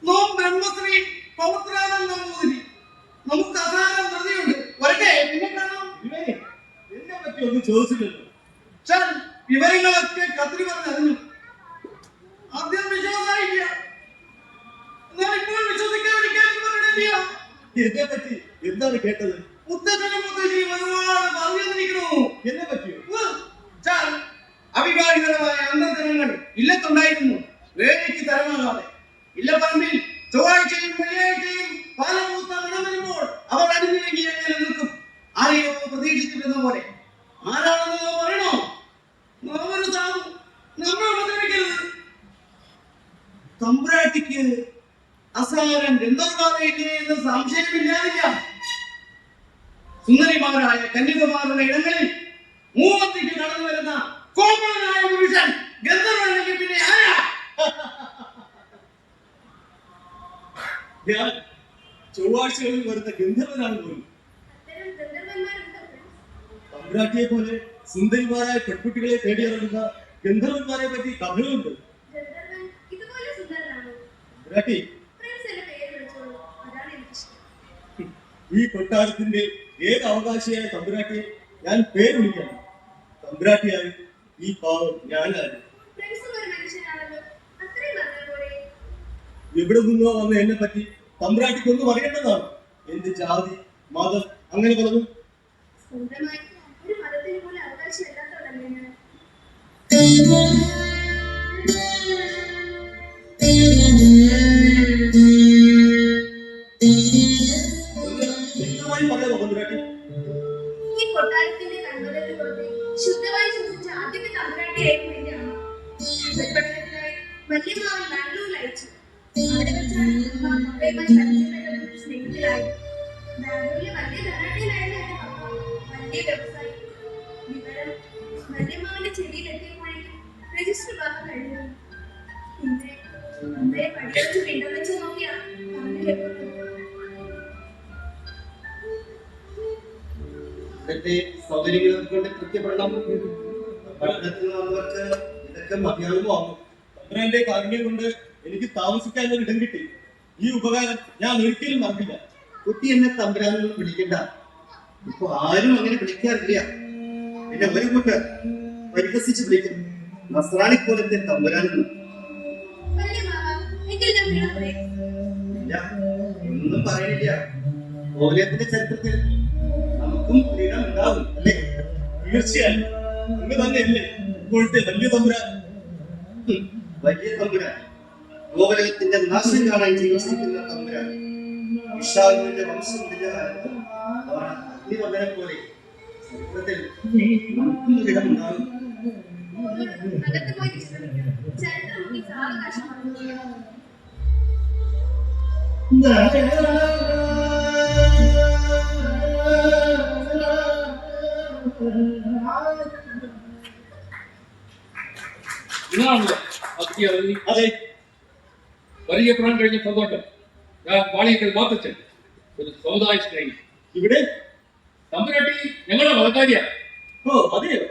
നോം ബ്രഹ്മശ്രീ പൗത്രാനന്ദ നമ്പൂതിരി. നമുക്ക് അസാരം ധൃതിയുണ്ട്. വരട്ടെ, പിന്നെ കാണാം. തിരുവേലി, എന്നെ പറ്റി ഒന്നും ചോദിച്ചില്ലല്ലോ. ചാൻ, വിവരങ്ങളൊക്കെ കത്രി പറഞ്ഞറിഞ്ഞു. ആദ്യം വിശ്വാസമായില്ല, എന്നാൽ ഇപ്പോൾ വിശ്വസിക്കാതിരിക്കാൻ പറഞ്ഞിട്ടില്ല. എന്നെ പറ്റി എന്താണ് കേട്ടത്? മുത്തച്ഛനും മുത്തശ്ശിയും ഒരുപാട് പറഞ്ഞിരിക്കണു. എന്നെ പറ്റിയോ? ചാൻ, അവിവാഹിതമായ അന്തർജനങ്ങൾ ഇല്ലത്തുണ്ടായിരുന്നു. വേലയ്ക്ക് തരമാകാതെ ഇല്ലപ്പറമ്പിൽ ചൊവ്വാഴ്ചയും വെള്ളിയാഴ്ചയും പാലമൂത്ത മണം വരുമ്പോൾ അവർ അണിഞ്ഞിറങ്ങി അങ്ങനെ നിൽക്കും. ആരെയോ പ്രതീക്ഷിച്ചിരുന്ന പോലെ ആരാണെന്ന് പറയണോ? അവന് സാധു നമ്മെ ഉപദ്രവിക്കരുത്. തമ്പുരാട്ടിക്ക് അസാരം ഗന്ധർവ്വാദയില്ലേ എന്ന് സംശയമില്ലാതില്ല. സുന്ദരിമാരായ കന്യകമാരുടെ ഇടങ്ങളിൽ മൂവത്തിക്ക് കടന്നു വരുന്ന കോമളനായ പുരുഷൻ ഗന്ധർവ്വനെങ്കിൽ പിന്നെ ആരാ? ഞാൻ ചൊവ്വാഴ്ചകളിൽ വരുന്ന ഗന്ധർവനാണ് പോലും. അത്തരം ഗന്ധർവന്മാരുണ്ടോ? തമ്പുരാട്ടിയെ പോലെ സുന്ദരിമാരായ പെൺകുട്ടികളെ തേടിയിറങ്ങുന്ന ഗന്ധർവന്മാരെ പറ്റി കഥകളുണ്ട്. ഗന്ധർവൻ ഇതുപോലെ സുന്ദരനാണോ? തമ്പുരാട്ടി, പ്രിൻസ് എന്നെ പേര് വിളിച്ചോളൂ, അതാണ് എനിക്കിഷ്ടം. ഈ കൊട്ടാരത്തിന്റെ ഏക അവകാശിയായ തമ്പുരാട്ടിയെ ഞാൻ പേര് വിളിക്കണം. തമ്പുരാട്ടിയായി ഈ പാവം ഞാനാണ്. പ്രിൻസും ഒരു മനുഷ്യനാണല്ലോ, അത്രയും പറഞ്ഞ പോലെ. എവിടെ നിന്നോ വന്ന എന്നെ പറ്റി തമ്പുരാട്ടിക്കൊന്നും അറിയേണ്ടതാണ്. എന്റെ ജാതി, മതം, അങ്ങനെ പലതും. സ്വന്തമായി ഒരു മതത്തിന് പോലും അവകാശമില്ലാത്തവരല്ലേ ഞാൻ. വ്യക്തമായി പറയാമോ തമ്പുരാട്ടി? ഈ കൊട്ടാരത്തിന്റെ കൺവലത്തിൽ പുറത്തെ ശുദ്ധമായി ശ്വസിച്ച ആദ്യത്തെ തമ്പുരാട്ടിയായിരുന്നു എന്റെ അമ്മ. പഠനത്തിനായി വല്യമാവൻ ബാംഗ്ലൂരിൽ അയച്ചു. അവിടെ വെച്ചാണ് അമ്മ പപ്പയുമായി പരിചയപ്പെട്ടതും സ്നേഹത്തിലായി. ബാംഗ്ലൂരിലെ വലിയ ധനാട്ടിയിലായിരുന്നു എന്റെ പപ്പ, വലിയ വ്യവസായി. വിവരം വല്യമാവന്റെ ചെടിയിലെത്തിയപ്പോഴേക്കും രജിസ്റ്റർ ഭാഗം കഴിഞ്ഞു. പിന്നെ അമ്മയെ പഠിച്ചു പിണ്ടം വെച്ച് നോക്കിയാ പറഞ്ഞില്ലെപ്പോഴും. ഇവിടുത്തെ സൗകര്യങ്ങൾ കൊണ്ട് തൃപ്തിപ്പെടണം. പഠനത്തിൽ നിന്ന് വന്നവർക്ക് ഇതൊക്കെ മതിയാകുമോ? തമ്പുരാന്റെ കാരുണ്യം കൊണ്ട് എനിക്ക് താമസിക്കാൻ ഒരു ഇടം കിട്ടി. ഈ ഉപകാരം ഞാൻ ഒരിക്കലും മറക്കില്ല. കുട്ടി എന്നെ തമ്പുരാനൊന്നും വിളിക്കണ്ട. ഇപ്പൊ ആരും അങ്ങനെ വിളിക്കാറില്ല. പിന്നെ ഒരു കൂട്ടർ പരിഹസിച്ച് വിളിക്കുന്നു നസ്രാണി പോലത്തെ തമ്പുരാനെന്ന്. വല്യമാവ, എങ്കിൽ ഞാൻ വീണപ്പോഴേ ഇല്ല, ഒന്നും പറയണില്ല. കോലത്തിന്റെ ചരിത്രത്തിൽ നമുക്കും ഫ്രീഡം ഉണ്ടാവും അല്ലേ? തീർച്ചയായും അങ്ങ് തന്നെയല്ലേ ഇപ്പോഴത്തെ വലിയ തമ്പുരാൻ. വലിയ തമ്പുരാൻ, ഗോകുലത്തിന്റെ നാശം കാണാൻ ജീവിച്ചിരിക്കുന്ന തമ്പുരാൻ. വിശാലിന്റെ വംശം കാലത്ത് അവർ അഗ്നിവർദ്ധനെ പോലെ ചരിത്രത്തിൽ നമുക്കും ഇടമുണ്ടാകും. അകത്ത് പോയി വിശ്രമിക്കണം. ചരിത്രം നോക്കി സാവകാശമാണ്. ഇതാണല്ലോ അതി അറിഞ്ഞി അതെ, പരിചയപ്പെടാൻ കഴിഞ്ഞ സന്തോഷം. ഞാൻ പാളിയക്കൽ മാത്തച്ഛൻ, ഒരു സമുദായ സ്നേഹി. ഇവിടെ തമ്പുരാട്ടി ഞങ്ങളുടെ മതക്കാരിയാ. ഓ അതെയോ?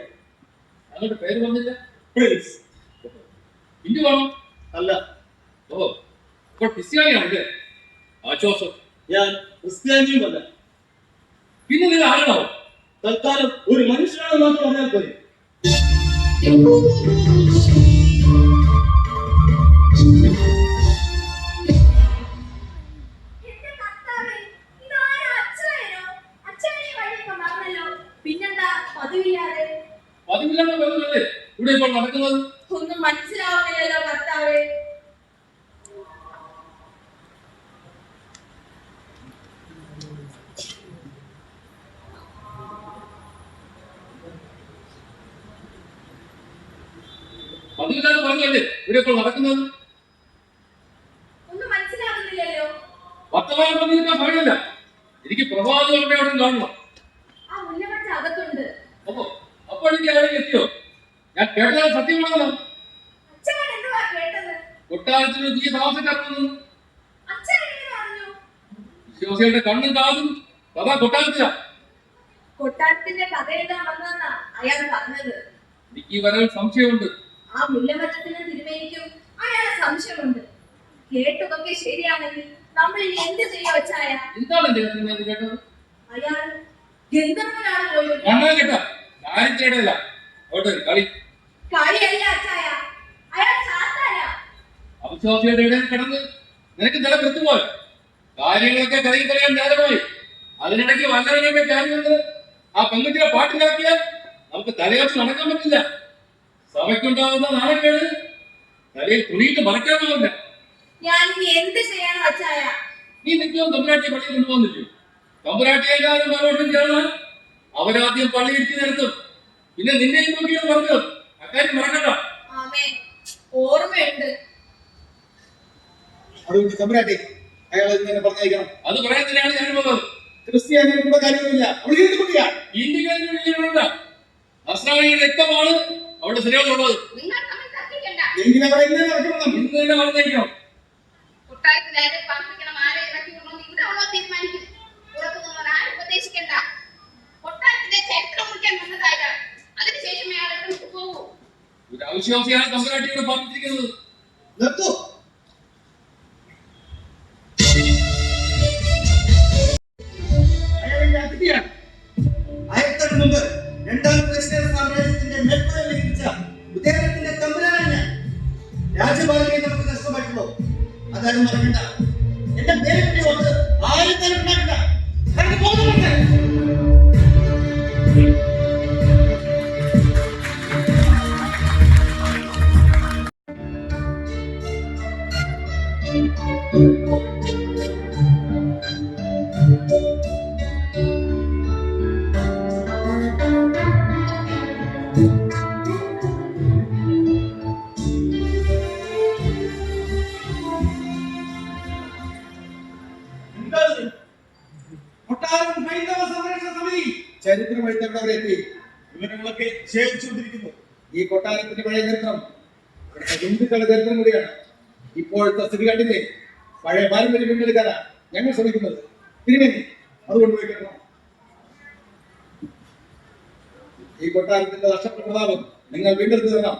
ഞങ്ങളുടെ പേര് പറഞ്ഞില്ല. പ്രിൻസ്. ഹിന്ദു വേണോ? അല്ല, ഓ, അപ്പോൾ ക്രിസ്ത്യാനിയാണല്ലേ? ആശ്വാസം. ഞാൻ ക്രിസ്ത്യാനിയുമല്ല. പിന്നെ നിങ്ങൾ ആരാണോ? തൽക്കാലം ഒരു മനുഷ്യനാണെന്ന് മാത്രം പറഞ്ഞാൽ പോരെ. എന്റെ കർത്താവേ, ഇതാരാ? അച്ചായനോ? അച്ചായനെ വഴിയൊക്കെ മറന്നല്ലോ. പിന്നെന്താ പതിവില്ലാതെ? പതിവില്ലാതെ വരുന്നല്ലേ ഇവിടെ ഇപ്പോൾ നടക്കുന്നത്? ഒന്നും മനസ്സിലാവുന്നില്ലല്ലോ കർത്താവേ. പതിവില്ലാതെ പറഞ്ഞല്ലേ ഇവിടെ ഇപ്പോൾ നടക്കുന്നത്? ഒന്നും മനസ്സിലാവുന്നില്ലല്ലോ. വർത്തമാനം പറഞ്ഞിരിക്കാൻ പാടില്ല. എനിക്ക് പ്രഭാതങ്ങളുടെ അവിടെ കാണണം. ആ മുല്ലമറ്റ അകത്തുണ്ട്. അപ്പൊ എനിക്ക് അവിടെ എത്തിയോ? ഞാൻ കേട്ടത് സത്യമാണല്ലോ. അച്ചായൻ എന്തുവാ കേട്ടത്? കൊട്ടാരത്തിന് പുതിയ താമസക്കാർക്കുന്നു. അച്ചായൻ എങ്ങനെ പറഞ്ഞു? വിശ്വാസികളുടെ കണ്ണും കാതും സദാ കൊട്ടാരത്തിലാ. കൊട്ടാരത്തിന്റെ കഥ എഴുതാൻ വന്നെന്നാ അയാൾ പറഞ്ഞത്. എനിക്ക് ഈ വരവിൽ സംശയമുണ്ട്. ആ മുല്ലമറ്റത്തിന് തിരുമേനിക്കും അയാളെ സംശയമുണ്ട്. കേട്ടതൊക്കെ ശരിയാണെങ്കിൽ നമ്മൾ ഇനി എന്ത് ചെയ്യോ അച്ചായ? എന്താണ് എന്റെ കഥ കേട്ടത്? അയാൾ ഗന്ധർവനാണ് പോലും. കണ്ടാ കേട്ടാ ദാരിദ്ര്യടല്ല അവിടെ കളി. കളിയല്ല അച്ചായ, അയാൾ സാത്താനാ. അവിശ്വാസികളുടെ ഇടയിൽ കിടന്ന് നിനക്ക് നില പെട്ടുപോയോ? കാര്യങ്ങളൊക്കെ കരയിൽ കളയാൻ നേരമായി. അതിനിടയ്ക്ക് വല്ലവനെയൊക്കെ കയറി വന്ന് ആ പെൺകുട്ടിയെ പാട്ടിലാക്കിയാൽ നമുക്ക് തലയോച്ച് നടക്കാൻ പറ്റില്ല. സഭയ്ക്കുണ്ടാകുന്ന നാണക്കേട് തലയിൽ തുണിയിട്ട് മറക്കാനാവില്ല. ഞാൻ ഇനി എന്ത് ചെയ്യണം അച്ചായ? നീ നിത്യവും തമ്പുരാട്ടിയെ പള്ളിയിൽ കൊണ്ടുപോകുന്നില്ലേ? തമ്പുരാട്ടിയെ എല്ലാവരും ആഘോഷം ചേർന്നാൽ അവരാദ്യം പള്ളിയിരിക്കുന്ന നിർത്തും. പിന്നെ നിന്നെ നോക്കിയാണ് പറഞ്ഞത്. അക്കാര്യം മറക്കണ്ട. ആമേ, ഓർമ്മയുണ്ട്. അതുകൊണ്ട് തമ്പുരാട്ടി അയാളെ ഇങ്ങനെ പറഞ്ഞയക്കണം. അത് പറയാൻ തന്നെയാണ് ഞാൻ വന്നത്. ക്രിസ്ത്യാനിയുടെ കൂടെ കാര്യമൊന്നുമില്ല. അവൾ എന്ത് കുട്ടിയാ? ഇന്ത്യക്കാരുടെ നസ്രാണിയുടെ രക്തമാണ് അവിടെ ശരിയാണുള്ളത്. നിങ്ങൾ തമ്മിൽ തർക്കിക്കണ്ട. എങ്കിലും അവരെ എങ്ങനെ ഇറക്കണം? ഇന്ന് തന്നെ പറഞ്ഞേക്കണം. കൊട്ടാരത്തിലാരെ പാർപ്പിക്കണം, ആരെ ഇറക്കി വിടണം ഇവിടെ ഉള്ളത് തീരുമാനിക്കും. പുറത്തു നിന്നവർ ആരും ഉപദേശിക്കണ്ട. കൊട്ടാരത്തിന്റെ ചരിത്രം മുറിക്കാൻ വന്നതായ അതിനുശേഷം അയാൾ എവിടെ പോകൂ. ഒരു അവിശ്വാസിയാണ് തമ്പുരാട്ടിയോട് പറഞ്ഞിരിക്കുന്നത്. നിർത്തൂ. അയാളെന്റെ അതിഥിയാണ്. ആയിരത്തിന് മുമ്പ് രണ്ടാം ക്രിസ്ത്യൻ സാമ്രാജ്യത്തിന്റെ മേൽക്കോയ്മ ലഭിച്ച ഉദയനത്തിന്റെ തമ്പുരാനാണ് ഞാൻ. രാജപാലകയെ നമുക്ക് നഷ്ടപ്പെട്ടുള്ളൂ. അതാരും മറക്കണ്ട. എന്റെ പേരെ ഓർത്ത് ആരും തന്നെ ഉണ്ടാക്കണ്ട. കടന്നു പോകുന്നുണ്ട്. കൊട്ടാരം ഹൈന്ദവ സംരക്ഷണ സമിതി ചരിത്രം എഴുതേണ്ടവരെ എത്തി. വിവരങ്ങളൊക്കെ ശേഖരിച്ചുകൊണ്ടിരിക്കുന്നു. ഈ കൊട്ടാരത്തിന്റെ പഴയ ചരിത്രം ഇവിടുത്തെ ഹിന്ദുക്കളുടെ ചരിത്രം കൂടിയാണ്. ഇപ്പോഴത്തെ സ്ഥിതി കണ്ടില്ലേ? പഴയ പാരമ്പര്യം വീണ്ടെടുക്കാനാ ഞങ്ങൾ ശ്രമിക്കുന്നത്. തിരുമേനി അത് കൊണ്ടുപോയി കേൾക്കണം. ഈ കൊട്ടാരത്തിന്റെ നഷ്ടപ്പെട്ട പ്രതാപം നിങ്ങൾ വീണ്ടെടുത്തു തരണം.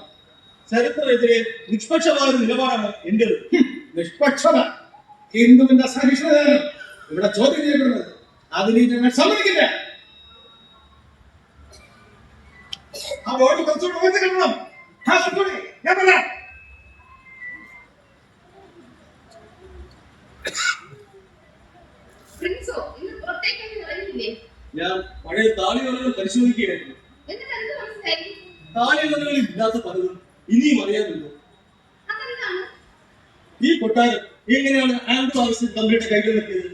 ചരിത്രത്തിലെ നിഷ്പക്ഷമായ ഒരു നിലപാടാണ് എന്റേത്. നിഷ്പക്ഷത ഹിന്ദുവിന്റെ സഹിഷ്ണുതയാണ് ഇവിടെ ചോദ്യം ചെയ്യപ്പെടുന്നത്. അതിന് ഞങ്ങൾ സമ്മതിക്കില്ല. ആ ബോർഡ് കുറച്ചുകൂടി ഉയർത്തി കിട്ടണം. ഞാൻ പറയാം. പ്രിൻസോ ഇന്ന് പുറത്തേക്കൊന്നും ഇറങ്ങിയില്ലേ? ഞാൻ പഴയ താളിയോലകൾ പരിശോധിക്കുകയായിരുന്നു. എന്നിട്ട് എന്ത് മനസ്സിലായി? താളിയോലകളിൽ ഇല്ലാത്ത പലതും ഇനിയും അറിയാനുണ്ട്. അതെന്താണ്? ഈ കൊട്ടാരം എങ്ങനെയാണ് ആംഗ്ലോ ആവശ്യം തമ്മിയുടെ കൈകളിലെത്തിയത്?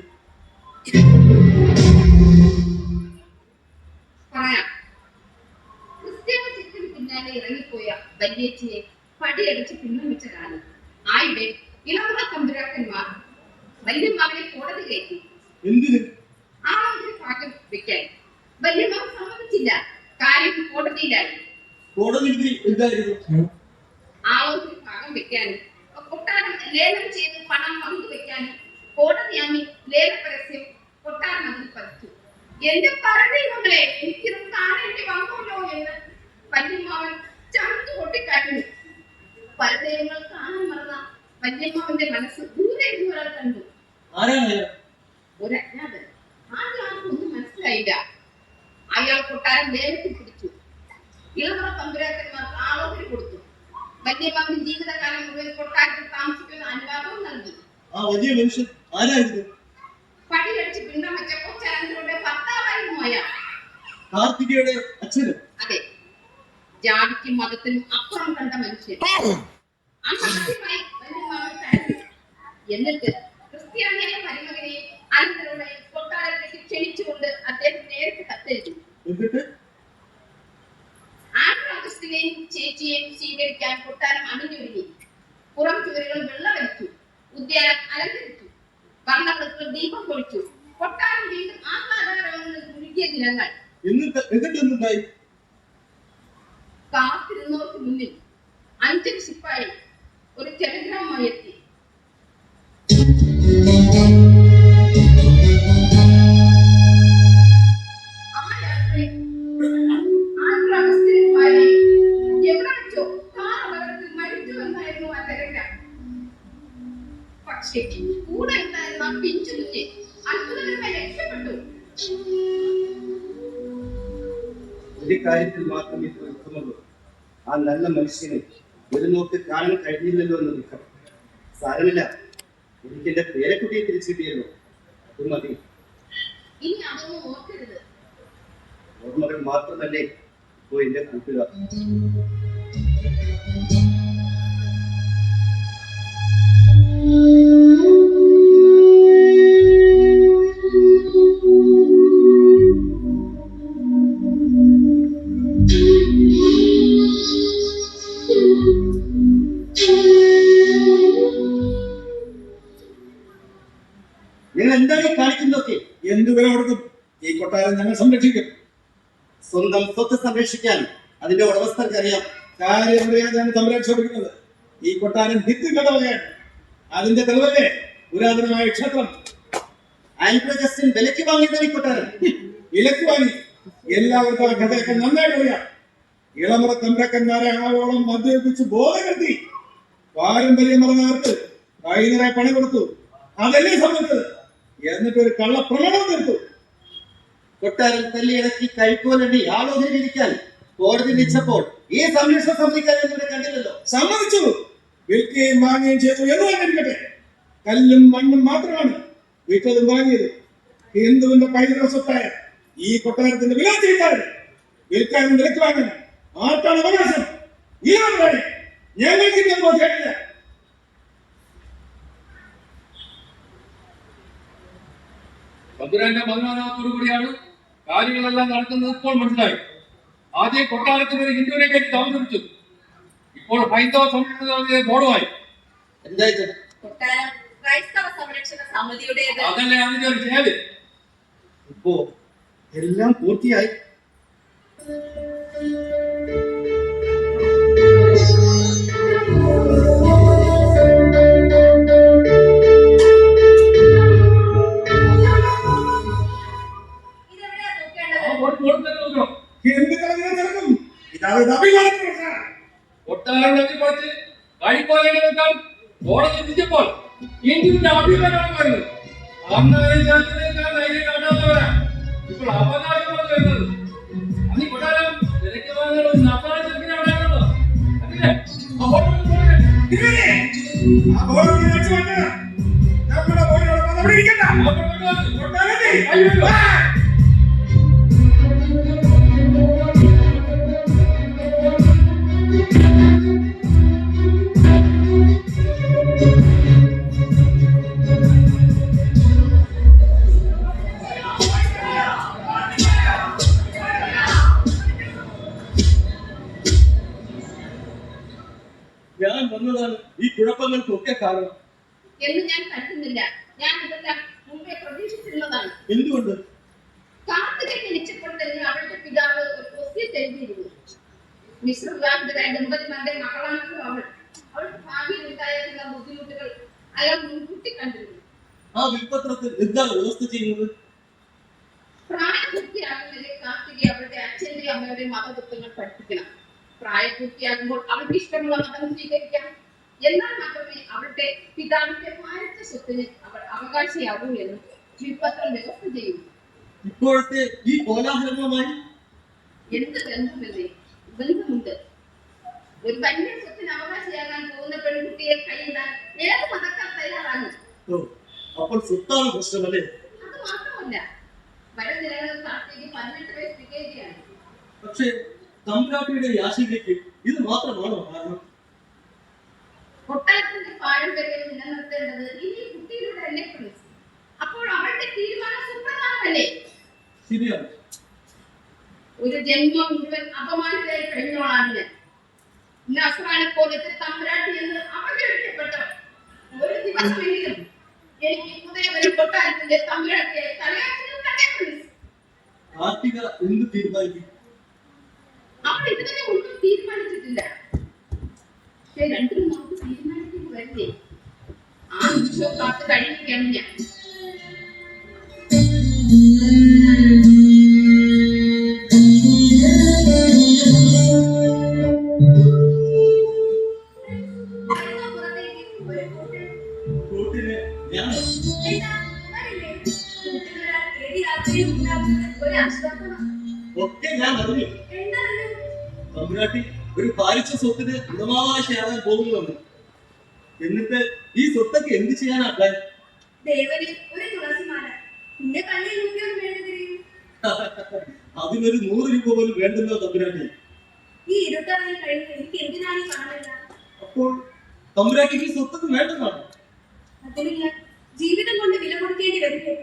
പറയാം. ക്രിസ്ത്യാനി ചിത്തിന് പിന്നാലെ ഇറങ്ങിപ്പോയ വല്യേച്ചിയെ പടിയടിച്ച് പിൻവലിച്ച കാലം ആയുടെ ഇളവുള്ള തമ്പുരാക്കന്മാർ വല്യമ്മാവിനെ കോടതി കയറ്റി. എന്തിന്? ആ ഒരു ഭാഗം വെക്കാൻ വല്യമ്മാവ് സമ്മതിച്ചില്ല. കാര്യം കോടതിയിലായി. കോടതി വിധി എന്തായിരുന്നു? ആ ഒരു ഭാഗം വെക്കാനും കൊട്ടാരം ലേലം ചെയ്ത് പണം പങ്കുവെക്കാനും കോടതിയാമി ലേലപരസ്യം കൊട്ടാരം അതിൽ പതിച്ചു. എന്റെ പരദൈവങ്ങളെ, എനിക്കിത് കാണേണ്ടി വന്നല്ലോ എന്ന് വല്യമ്മാവൻ ചവിട്ട് പൊട്ടിക്കാട്ടുന്നു. പരദൈവങ്ങൾ കാണാൻ മറന്ന വല്യമ്മാവന്റെ മനസ്സ് ദൂരെ ഒരാൾ കണ്ടു. ആരാണ്? ഒരു അജ്ഞാതൻ. ആർക്കും മനസ്സിലായില്ല. അയാൾ കൊട്ടാരം ലേലത്തിൽ പിടിച്ചു. ഇളവറ തമ്പുരാക്കന്മാർക്ക് ആലോചന കൊടുത്തു. വല്യമ്മാവൻ ജീവിതകാലം മുഴുവൻ കൊട്ടാരത്തിൽ താമസിക്കുന്ന അനുവാദവും നൽകി. ആ വലിയ മനുഷ്യൻ ആരായിരുന്നു? പടിയടിച്ച് പിണ്ടം വെച്ച കൊച്ചനന്തരുടെ ഭർത്താവായിരുന്നു അയാൾ. കാർത്തികയുടെ അച്ഛനും? അതെ, ജാതിക്കും മതത്തിനും അപ്പുറം കണ്ട മനുഷ്യൻ. അനാദ്യമായി വല്യമ്മാവൻ കരഞ്ഞു. എന്നിട്ട് ക്രിസ്ത്യാനിയായ മരുമകനെ അനന്തരവളെ കൊട്ടാരത്തിലേക്ക് ക്ഷണിച്ചുകൊണ്ട് അദ്ദേഹം നേരിട്ട് കത്തെഴുതി. എന്നിട്ട് ആൺക്രിസ്ത്യനെയും ചേച്ചിയെയും സ്വീകരിക്കാൻ കൊട്ടാരം അണിഞ്ഞൊരുങ്ങി. പുറം ചുവരുകൾ വെള്ളമരിച്ചു. ഉദ്യാനം അലങ്കരിച്ചു. വർണ്ണവിളക്കുകൾ ദീപം കൊളിച്ചു. കൊട്ടാരം വീണ്ടും ആഹ്ലാദകരങ്ങളിൽ മുഴുകിയ ദിനങ്ങൾ. എന്നിട്ടെന്തുണ്ടായി? കാത്തിരുന്നവർക്ക് മുന്നിൽ 5 ശിപ്പായി ഒരു ടെലിഗ്രാമായി എത്തി. ആ യാത്രയിൽ ആൺക്രിസ്ത്യന്മാരെ എവിടെ വെച്ചോ കാറപകടത്തിൽ മരിച്ചു എന്നായിരുന്നു ആ ടെലിഗ്രാം. പക്ഷേ കൂടെ ഉണ്ടായിരുന്ന പിഞ്ചു കുഞ്ഞ് അത്ഭുതകരമായി രക്ഷപ്പെട്ടു. ഒരു കാര്യത്തിൽ മാത്രം ഇത് വ്യക്തമുള്ളൂ. ആ നല്ല മനുഷ്യനെ ഒരു നോക്ക് കാണാൻ കഴിഞ്ഞില്ലല്ലോ എന്ന് ദുഃഖം. സാരമില്ല, എനിക്ക് എന്റെ പേരക്കുട്ടിയെ തിരിച്ചു കിട്ടിയല്ലോ, അത് മതി. ഇനി അതൊന്നും ഓർക്കരുത്. ഓർമ്മകൾ മാത്രമല്ലേ ഇപ്പോ എന്റെ കൂട്ടുകാർ. നിങ്ങൾ എന്താണ് ഈ കാണിക്കുന്നതൊക്കെ? എന്ത് വില കൊടുക്കും ഈ കൊട്ടാരം ഞങ്ങൾ സംരക്ഷിക്കും. സ്വന്തം സ്വത്ത് സംരക്ഷിക്കാൻ അതിന്റെ ഉടമസ്ഥർക്ക് അറിയാം. കാര്യം അറിയാതെയാണ് സംരക്ഷിക്കുന്നത്. ഈ കൊട്ടാരം ഭിത്തി കടവകയാണ്. അതിന്റെ തെളിവല്ലേ പുരാതനമായ ക്ഷേത്രം. ആൻഡ്രൂ ജസ്റ്റിൻ വിലയ്ക്ക് വാങ്ങിയതാണ് ഈ കൊട്ടാരം. വിലക്ക് വാങ്ങി എല്ലാവർക്കും ആ കഥയൊക്കെ നന്നായിട്ട് അറിയാം. ഇളമുറ തമ്പ്രക്കന്മാരെ ആവോളം മദ്യപിച്ച് ബോധകെടുത്തി പാരമ്പര്യം പറഞ്ഞവർക്ക് വൈകുന്നേരം പണി കൊടുത്തു. അതല്ലേ സംബന്ധിച്ചത്. എന്നിട്ട് ഒരു കള്ള പ്രകടനം തീർത്തു. കൊട്ടാരം തല്ലിയിടക്കി കഴിക്കുവാൻ ആലോചനയിരിക്കാൻ കോടതി വിളിച്ചപ്പോൾ ഈ സംരക്ഷണ സമിതിക്കാരെ ഇവിടെ കണ്ടില്ലല്ലോ. സമ്മതിച്ചു. വിൽക്കുകയും വാങ്ങുകയും ചെയ്തു എന്ന് പറഞ്ഞിരിക്കട്ടെ. കല്ലും മണ്ണും മാത്രമാണ് വിറ്റതും വാങ്ങിയത്. ഹിന്ദുവിന്റെ പൈതൃക സ്വത്തായ ഈ കൊട്ടാരത്തിന്റെ വില ചെയ്താൽ വിൽക്കാനും വിലക്ക് വാങ്ങാനും ആർക്കാണ് അവകാശം? ഇതാണ് ഞങ്ങൾക്ക് ഞാൻ ബോധ്യമില്ല. തമ്പുരാന്റെ മതനാഥത്തോടുകൂടിയാണ് കാര്യങ്ങളെല്ലാം നടക്കുന്നത് ഇപ്പോൾ മനസ്സിലായി. ആദ്യം കൊട്ടാരത്തിന് ഒരു ഹിന്ദുവിനെ കയറ്റി താമസിപ്പിച്ചു. ഇപ്പോൾ ഹൈന്ദവ സംരക്ഷണ ബോർഡുമായി. എന്തായത്? കൊട്ടാരം ക്രൈസ്തവ സംരക്ഷണ സമിതിയുടേത്. അതല്ലേ അതിന്റെ ഒരു ചേര്. ഇപ്പോ എല്ലാം പൂർത്തിയായി. ഇതെവിടെയാ തൂക്കേണ്ടത്? ആ ബോർഡ് തന്നെ നോക്കണം. ഹിന്ദുക്കളെ നടക്കും. ഇതാണ് അഭിമാനത്തിന് പ്രശ്നം. കൊട്ടാരത്തിൽ കുറച്ച് കഴിപ്പാലകൾ കോടതി വിധിച്ചപ്പോൾ ഹിന്ദുവിന്റെ അഭിമാനമാണ് വരുന്നത്. ഇപ്പോൾ അവകാശമാണ് വരുന്നത്. അത് ഈ കൊട്ടാരം വിലയ്ക്ക് വാങ്ങാൻ ഒരു നപ്പാള ചെറുക്കിനെ അവിടെയാണല്ലോ. അതില്ലേ ഇവനെ ആ ബോർഡ് വെച്ച് മാറ്റണം. നമ്മുടെ ബോർഡിനോട് അവിടെ ഇരിക്കണ്ട. കൊട്ടാരത്തിൽ ഞാൻ വന്നതാണ് ഈ കുഴപ്പങ്ങൾക്കൊക്കെ കാരണം. എന്ന് ഞാൻ കരുതുന്നില്ല. ഞാൻ ഇതെല്ലാം മുമ്പേ പ്രതീക്ഷിച്ചിരുന്നതാണ്. എന്തുകൊണ്ട്? കാർത്തികൻ ജനിച്ചപ്പോൾ തന്നെ അവളുടെ പിതാവ് ഒരു ഒസ്യത്ത് എഴുതിയിരുന്നു. മിശ്രവിവാഹിതരായ ദമ്പതിമാരുടെ മകളാണ് അവൾ. അവൾക്ക് ഭാവിയിൽ ഉണ്ടായിരുന്ന ബുദ്ധിമുട്ടുകൾ അയാൾ മുൻകൂട്ടി കണ്ടിരുന്നു. ആ വിൽപത്രത്തിൽ എന്താണ് വ്യവസ്ഥ ചെയ്യുന്നത്? പ്രായപൂർത്തിയാകുന്നവരെ കാർത്തികയെ അവളുടെ അച്ഛന്റെയും അമ്മയുടെയും മതതത്വങ്ങൾ പഠിപ്പിക്കണം. പ്രായപൂർത്തിയാകുമ്പോൾ അവൾക്ക് ഇഷ്ടമുള്ള മതം സ്വീകരിക്കാം. എന്നാൽ മാത്രമേ അവളുടെ പിതാവിന്റെ ഭാരത സ്വത്തിന് അവൾ അവകാശിയാകൂ എന്ന് വിൽപത്രം വ്യവസ്ഥ ചെയ്യുന്നു. ഇപ്പോഴത്തെ ഈ കോലാഹലങ്ങളുമായി എന്ത് ബന്ധമല്ലേ? ബന്ധമുണ്ട്. ഒരു വലിയ സ്വത്തിന് അവകാശിയാകാൻ പോകുന്ന പെൺകുട്ടിയെ കൈയിടാൻ ഏത് മതക്കാർ തയ്യാറാണ്? അപ്പോൾ സ്വത്താണ് പ്രശ്നമല്ലേ? അത് മാത്രമല്ല, വരും ദിനങ്ങളിൽ കാർത്തിക് 18 വയസ്സ് തികയുകയാണ്. പക്ഷേ തമ്പ്രാട്ടിയുടെ ആശങ്കയ്ക്ക് ഇത് മാത്രമാണോ കാരണം? കൊട്ടാരത്തിന്റെ പാരമ്പര്യം നിലനിർത്തേണ്ടത് ഇനി കുട്ടിയിലൂടെ അല്ലേ പ്രിൻസ്? അപ്പോൾ അവരുടെ തീരുമാനം സുപ്രധാനമല്ലേ? ശരിയാണ്. ഒരു ജന്മം മുഴുവൻ അപമാനിതരായി കഴിഞ്ഞോളാണ് നസ്രാനെ പോലത്തെ തമ്പുരാട്ടി എന്ന് അവഗണിക്കപ്പെട്ട ഒരു ദിവസമെങ്കിലും എനിക്ക് ഉദയം കൊട്ടാരത്തിന്റെ തമ്പുരാട്ടിയെ തലയാറ്റിനും കണ്ടേ പ്രിൻസ്. കാർത്തിക എന്ത് തീരുമാനിക്കും? അവൾ ഇതുവരെ ഒന്നും തീരുമാനിച്ചിട്ടില്ല. പക്ഷെ രണ്ടിനും നമുക്ക് തീരുമാനിക്കേണ്ടി വരില്ലേ? ആ നിമിഷം കാത്ത് കഴിയുകയാണ് ഞാൻ. കൂട്ടിന് ഞാൻ ഒക്കെ ഞാൻ അറിഞ്ഞു. തമ്പുരാട്ടി ഒരു പാലിച്ച സ്വത്തിന് ഉടമാവകാശിയാകാൻ പോകുന്നുണ്ട്. എന്നിട്ട് ഈ സ്വത്തൊക്കെ എന്ത് ചെയ്യാനാ പ്ലാൻ? ദേവന് ഒരു തുളസിമാല നിന്റെ കണ്ണിൽ മുഖ്യം വേണ്ടതിരിക്കും. അതിനൊരു 100 രൂപ പോലും വേണ്ടല്ലോ തമ്പുരാട്ടി. ഈ ഇരുട്ടറിൽ കഴിഞ്ഞ് എനിക്ക് എന്തിനാണ് കാണുക? അപ്പോൾ തമ്പുരാട്ടിക്ക് സ്വത്തൊക്കെ വേണ്ടതാണ്. അതിനില്ല, ജീവിതം കൊണ്ട് വില കൊടുക്കേണ്ടി വരില്ലേ?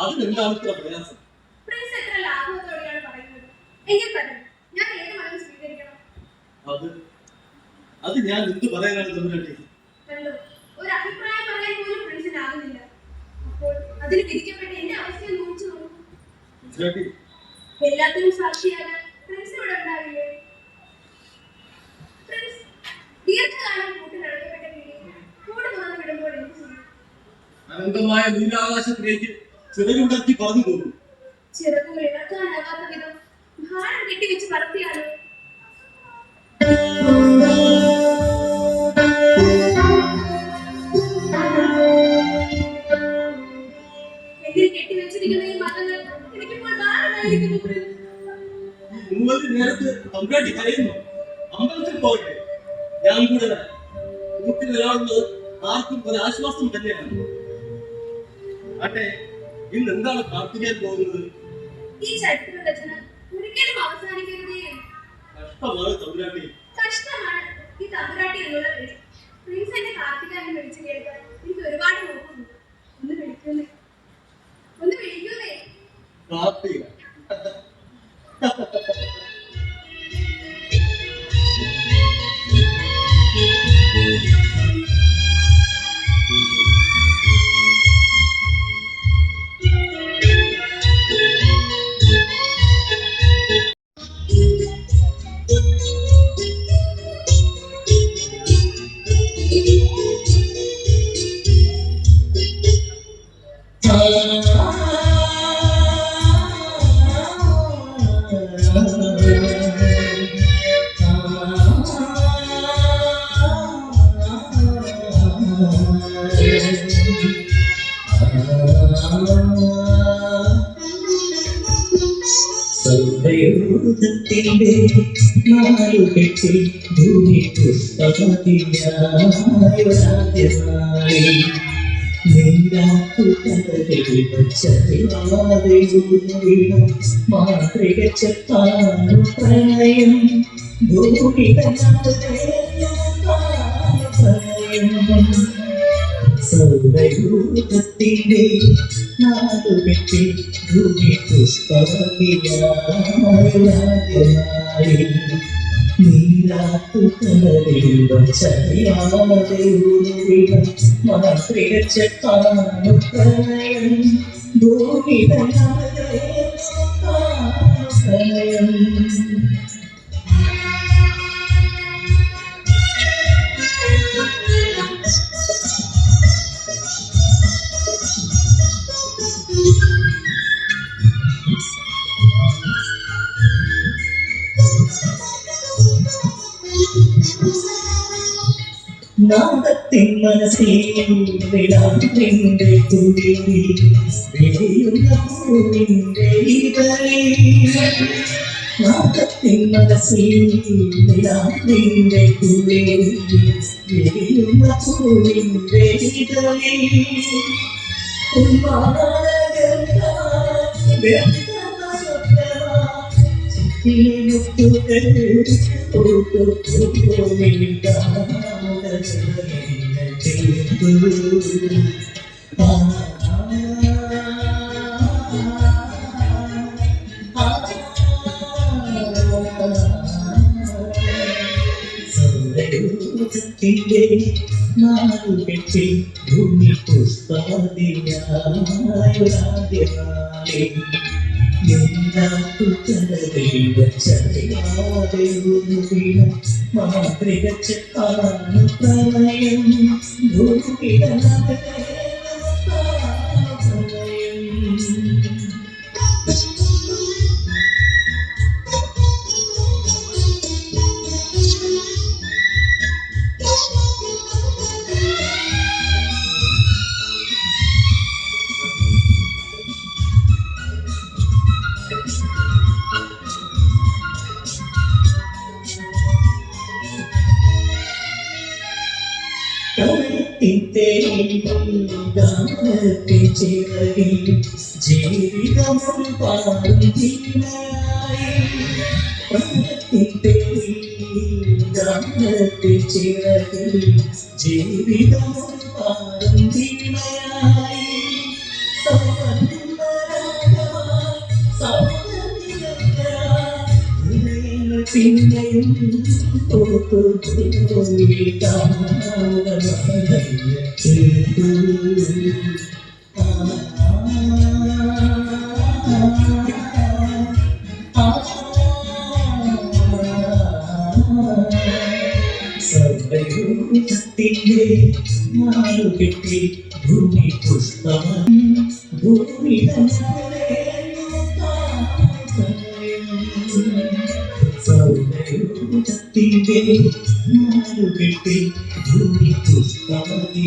അതിനെന്താണ് ഇത്ര പ്രയാസം? പ്രിൻസ് എത്ര ലാഘവത്തോടെയാണ് പറയുന്നത്. എങ്കിൽ പറഞ്ഞു, ഞാൻ ഏത് മനം സ്വീകരിക്കണം? അത് ഞാൻ എന്ത് പറയാനാണ് തമ്പുരാട്ടി? കണ്ടോ, ഒരു അഭിപ്രായം പറയാൻ പോലും പ്രിൻസിനാകുന്നില്ല. അപ്പോൾ അതിന് വിധിക്കപ്പെട്ട എന്റെ അവസ്ഥയെ നോക്കിച്ചു നോക്കൂ. തമ്പുരാട്ടി, എല്ലാത്തിനും സാക്ഷിയാകാൻ പ്രിൻസ് ഇവിടെ ഉണ്ടാവില്ലേ? പ്രിൻസ് ദീർഘകാലം കൂട്ടി നടക്കപ്പെട്ട കിളി കൂടെ തുറന്നു വിടുമ്പോൾ എന്ത് ചെയ്യും? അനന്തമായ നീലാകാശത്തിലേക്ക് ചിറകുണ്ടാക്കി പറഞ്ഞു പോകും. ചിറകുകൾ ഇളക്കാനാകാത്ത വിധം ഭാരം കെട്ടിവെച്ച് പറത്തിയാലോ? എങ്കിൽ കെട്ടിവെച്ചിരിക്കുന്ന ഈ മതങ്ങൾ എനിക്കിപ്പോൾ ഭാരമായിരിക്കുന്നു പ്രിൻസ്. നേരത്ത് തമ്പുരാട്ടി കരയുന്നു. അമ്പലത്തിൽ പോകട്ടെ, ഞാൻ കൂടെ വരാം. വീട്ടിൽ ഒരാളുള്ളത് ആർക്കും ഒരു ആശ്വാസം തന്നെയാണ്. ആട്ടെ, ഇന്ന് എന്താണ് പ്രാർത്ഥിക്കാൻ പോകുന്നത്? ഈ ചരിത്ര രചന ഒരിക്കലും അവസാനിക്കരുതേ. കഷ്ടമാണ് തമ്പുരാട്ടി. കഷ്ടമാണ് ഈ തമ്പുരാട്ടി എന്നുള്ള പേര്. പ്രിൻസ് എന്നെ കാർത്തികാനെ വിളിച്ചു കേൾക്കാൻ എനിക്ക് ഒരുപാട് നോക്കുന്നു. ഒന്ന് വിളിക്കുന്നേ, ഒന്ന് വിളിക്കുന്നേ. കാർത്തിക സൗരയൂഥത്തിന്റെ നാലുകെട്ടിൽ ഭൂമി പുഷ്പമതിയായൊരാദ്യമായി മാതൃക ചെപ്പാനു പ്രണയം ഭൂമി സൗരയൂഥത്തിന്റെ നാലുകെട്ടിൽ ഭൂമി പുഷ്പമതിയായൊരാദ്യമായി നീരാത്തുകടലിൽ വച്ചറിയാതെ മാതൃക ചെപ്പാനു പ്രണയം ഭൂമി പ്രണയം. നാദത്തിൻ മനസ്സിൽ വിളാവിന്റെ തുടിയിൽ വിരിയുന്ന പൂവിന്റെ ഇതളിൽ. നാദത്തിൻ മനസ്സിൽ വിളാവിന്റെ തുടിയിൽ വിരിയുന്ന പൂവിന്റെ ഇതളിൽ. സൗരയൂഥത്തിന്റെ നാലുകെട്ടിൽ ഭൂമി പുഷ്പമതിയായൊരാദ്യമായി മാതൃക ചെപ്പാനു പ്രണയം ഭൂമി ജീവിതം പാടും ജീവിതം പാടും പിന്നെയും കെട്ടി ഭൂമി പുഷ്പം ഭൂമി സൗന്ദര്യത്തിന്റെ നാലുകെട്ടി ഭൂമി പുഷ്പമതി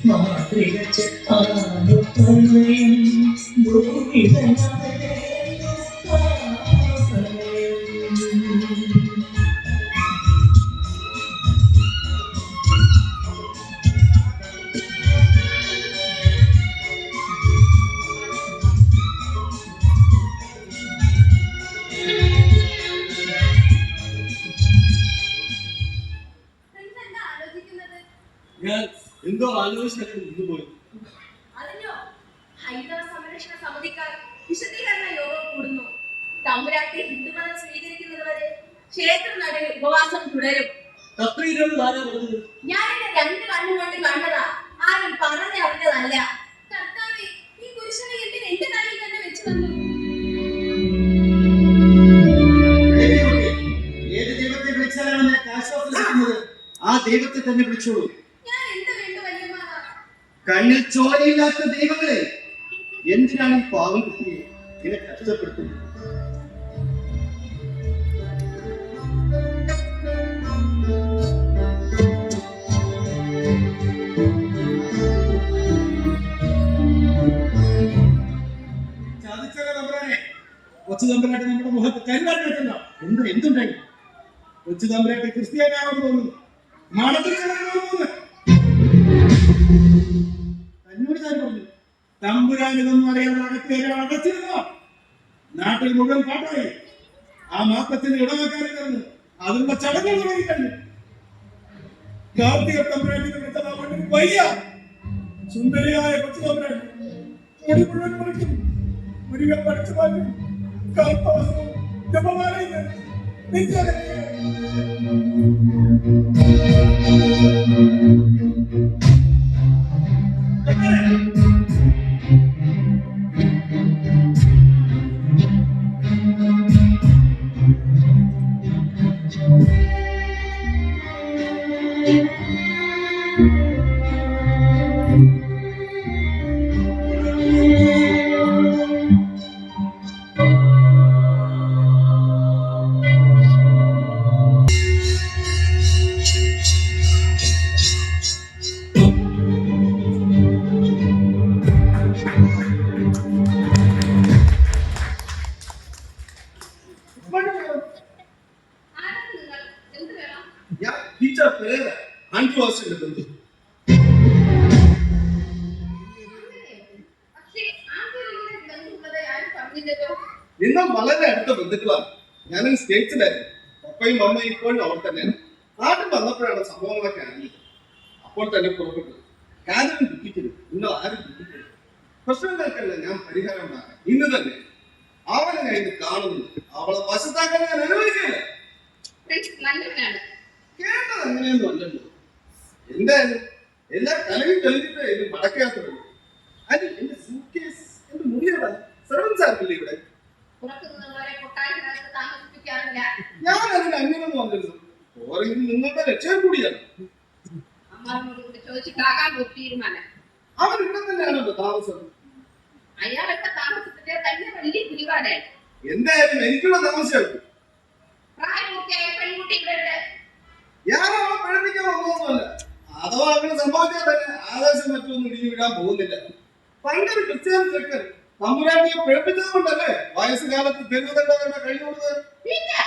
മാതൃക ചെത്താനുപ്രളയം ഭൂമി പ്രിൻസ് എന്താ ആലോചിക്കുന്നത്? ഞാൻ എന്തോ ആലോചിച്ചിട്ട് നിന്നുപോയി. അതിനോ ഹൈന്ദവ സംരക്ഷണ സമിതിക്കാർ വിശദീകരണ യോഗം കൂടുന്നു. തമ്പുരാട്ടി ഹിന്ദുമതം സ്വീകരിക്കുന്നത് വരെ ക്ഷേത്ര നടയിൽ ഉപവാസം തുടരും. കത്രീരകൾ ആരാ പറഞ്ഞത്? ഞാൻ എന്റെ 2 കണ്ണുകൊണ്ട് കണ്ടതാ, ആരും പറഞ്ഞറിഞ്ഞതല്ല. കർത്താവേ, ഈ കുരിശനെ എന്തിന് എന്റെ തലയിൽ തന്നെ വെച്ച് തന്നു? ഏത് ദൈവത്തെ വിളിച്ചാലാണ് നിനക്ക് ആശ്വാസം ലഭിക്കുന്നത്? ആ ദൈവത്തെ തന്നെ വിളിച്ചോളൂ. ഞാൻ എന്ത് വേണ്ടു വല്യമ്മ? കണ്ണിൽ ചോരയില്ലാത്ത ദൈവങ്ങളെ എന്തിനാണ് ഈ പാവം കുട്ടിയെ ഇങ്ങനെ കഷ്ടപ്പെടുത്തുന്നത്? ചതിച്ചല്ലോ തമ്പുരാനെ. കൊച്ചു തമ്പുരാട്ടി നമ്മുടെ മുഖത്ത് കരിവാട്ട് വെച്ചല്ലോ. എന്തുണ്ടായി? കൊച്ചു തമ്പുരാട്ടി ക്രിസ്ത്യാനിയാണെന്ന് തോന്നുന്നു. മണത്തിൽ തോന്നുന്നു. തന്നോട് ഞാൻ പറഞ്ഞു. തമ്പുരാനിതൊന്നും അറിയാതെ അകത്തേരെ അടച്ചിരുന്നോ? നാട്ടിൽ മുഴുവൻ പാട്ടായി. ആ മാപ്പത്തിന് ഇടവക്കാരെ തന്നു. അതിനുള്ള ചടങ്ങുകൾ തുടങ്ങിക്കഴിഞ്ഞു. കാർത്തിക തമ്പുരാട്ടിനെ വിളിച്ചതാ മണ്ണിന് വയ്യ. സുന്ദരിയായ കൊച്ചു തമ്പുരാട്ടി മുടി മുഴുവൻ പറിക്കും, മുടികൾ പറിച്ചു മാറ്റും. കാൽപ്പാസവും ജപമാലയും നെഞ്ചകത്തെ ആരാണ് നിങ്ങൾ? എന്ത് വേണം? ഞാൻ ടീച്ചർ പെരേര, ആൻഡ്രോസിന്റെ ബന്ധു. പക്ഷേ ആദ്യം ബന്ധുള്ളത് ആരും പറഞ്ഞില്ലല്ലോ. നിങ്ങൾ വളരെ അടുത്ത ബന്ധുക്കളാണ്. ഞാനും സ്റ്റേറ്റ്സിലായിരുന്നു. പപ്പയും അമ്മയും ഇപ്പോഴും അവിടെ തന്നെയാണ്. നാട്ടിൽ വന്നപ്പോഴാണ് സംഭവങ്ങളൊക്കെ അറിഞ്ഞത്. അപ്പോൾ തന്നെ പുറപ്പെട്ടു. ആരും ദുഃഖിക്കരുത്, നിങ്ങൾ ആരും ദുഃഖിക്കരുത്. പ്രശ്നങ്ങൾക്കല്ല ഞാൻ പരിഹാരം ഉണ്ടാക്കാം. ഇന്ന് തന്നെ അവളെ കഴിഞ്ഞ് കാണുന്നു. അവളെ വശത്താക്കാൻ ഞാൻ അനുവദിക്കില്ല. പ്രിൻസ് നല്ലവനാണ്. കേട്ടത് അങ്ങനെയൊന്നും അല്ലല്ലോ. എന്തായാലും എല്ലാ കലയും തെളിഞ്ഞിട്ട് ഇത് മടക്കയാത്രയുള്ളൂ. അത് എന്റെ സൂട്ട്കേസ്, എന്റെ മുറിയടാ. സെർവൻസ് ആർക്കില്ല ഇവിടെ. പുറത്തുനിന്നുള്ളവരെ കൊട്ടാരത്തിനകത്ത് താമസിപ്പിക്കാറില്ല. ഞാൻ അതിന് അങ്ങനെയൊന്നും വന്നിരുന്നു. ഓരെങ്കിലും നിങ്ങളുടെ ലക്ഷ്യം കൂടിയാണ്. അമ്മാവിനോട് കൂടി ചോദിച്ചിട്ടാകാൻ ഒരു തീരുമാനം. അവൻ ഇവിടെ തന്നെയാണല്ലോ താമസം. അയാളൊക്കെ താമസത്തിന്റെ തന്നെ വലിയ പിടിപാടായി. എന്തായാലും എനിക്കുള്ള താമസമായിരിക്കും. പ്രായപൂർത്തിയായ പെൺകുട്ടി ഇവിടെ ഞാൻ അവളെ പഠിപ്പിക്കാൻ വന്നതൊന്നുമല്ല. അഥവാ അങ്ങനെ സംഭവിച്ചാൽ തന്നെ ആകാശം മറ്റൊന്നും ഇടിഞ്ഞു വീഴാൻ പോകുന്നില്ല. പണ്ടൊരു ക്രിസ്ത്യാനി ചെക്കൻ തമ്പുരാട്ടിയെ പിഴപ്പിച്ചത് കൊണ്ടല്ലേ വയസ്സുകാലത്ത് തെരുവുതണ്ട കഴിഞ്ഞുകൊടുത്തത്. പിന്നെ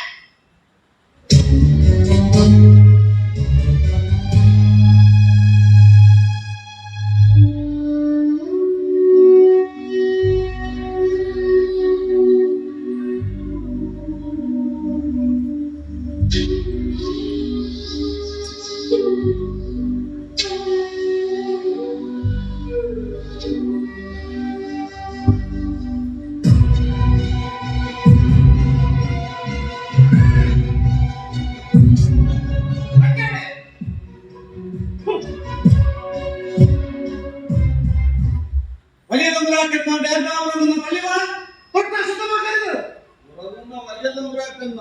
രാജതന്ത്രാക്കുന്ന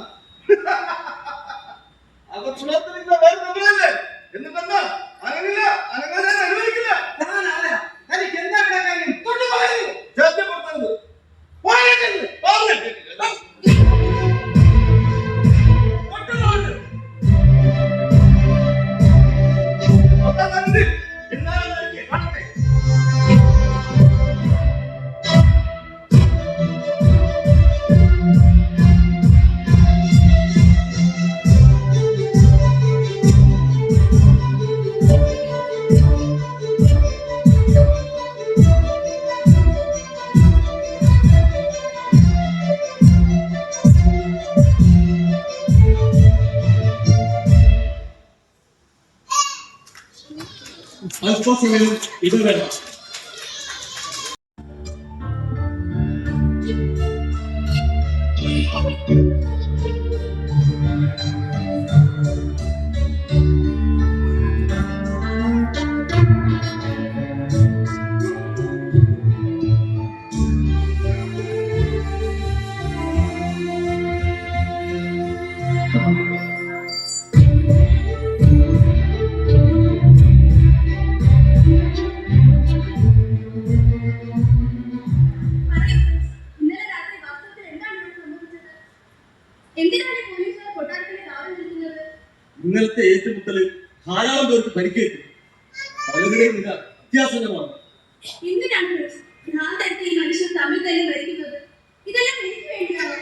അകക്ഷണത്തിനില്ല വേറെ നമ്മളല്ലേ എന്നിട്ടെന്താ അനങ്ങില്ല അനങ്ങാൻ അനുവദിക്കില്ല. തനിക്ക് എന്താ ഇവിടെ കാര്യം? തൊട്ടു പറയുന്നു. ശല്യപ്പെടുത്തരുത്. പോയേക്കരുത്. അല്പസമയം ഇടവേള. ഇന്നലെ രാത്രി വാസ്തവത്തിൽ എന്താണ് ഇവിടെ സംഭവിച്ചത്? എന്തിനാണ് പോലീസുകാർ കൊട്ടാരത്തിന്റെ കാവൽ നിൽക്കുന്നത്? ഇന്നലത്തെ ഏറ്റുമുട്ടലിൽ ധാരാളം പേർക്ക് പരിക്കേറ്റു. പലരുടെയും നില അത്യാസന്നമാണ്. എന്തിനാണ് ഭ്രാന്തടുത്ത് ഈ മനുഷ്യർ തമ്മിൽ തന്നെ മരിക്കുന്നത്? ഇതെല്ലാം എനിക്ക് വേണ്ടിയാണോ?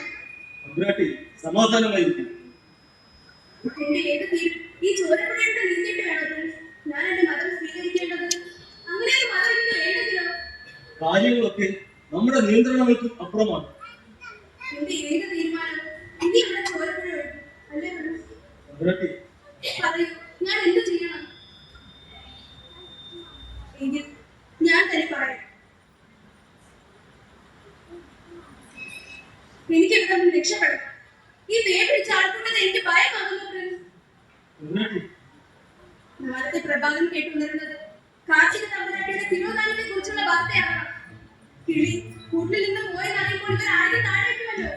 തമ്പുരാട്ടി സമാധാനമായിരിക്കും. എന്റെ ഏത് തീരും ഈ ചോരപ്പുഴയുടെ നിന്നിട്ട് വേണം ഞാൻ എന്റെ മതം സ്വീകരിക്കേണ്ടത്. അങ്ങനെ ഒരു മതം എനിക്ക് വേണ്ടതില്ലോ. കാര്യങ്ങളൊക്കെ നമ്മുടെ നിയന്ത്രണങ്ങൾക്ക് അപ്പുറമാണ്. എന്റെ ഏത് തീരുമാനം ഇനി ഇവിടെ ചോരപ്പുഴ ഒഴുകും അല്ലേ? തമ്പുരാട്ടി പറയൂ, ഞാൻ എന്ത് ചെയ്യണം? എങ്കിൽ ഞാൻ തന്നെ പറയാം. എനിക്ക് ഇവിടെ നിന്ന് രക്ഷപ്പെടണം. ഈ വേപിടിച്ച ആൾക്കൂട്ടത് എനിക്ക് ഭയമാകുന്നു. തമ്പുരാട്ടി നാളത്തെ പ്രഭാതം കേട്ടുവന്നിരുന്നത് കാർഷിക തമ്പുരാട്ടിയുടെ തിരോധാനത്തെ കുറിച്ചുള്ള വാർത്തയാണ്. കിളി കൂട്ടിൽ നിന്ന് പോയി അറിയുമ്പോൾ ഇവർ ആദ്യം താഴെ ഇട്ടുവല്ലോ.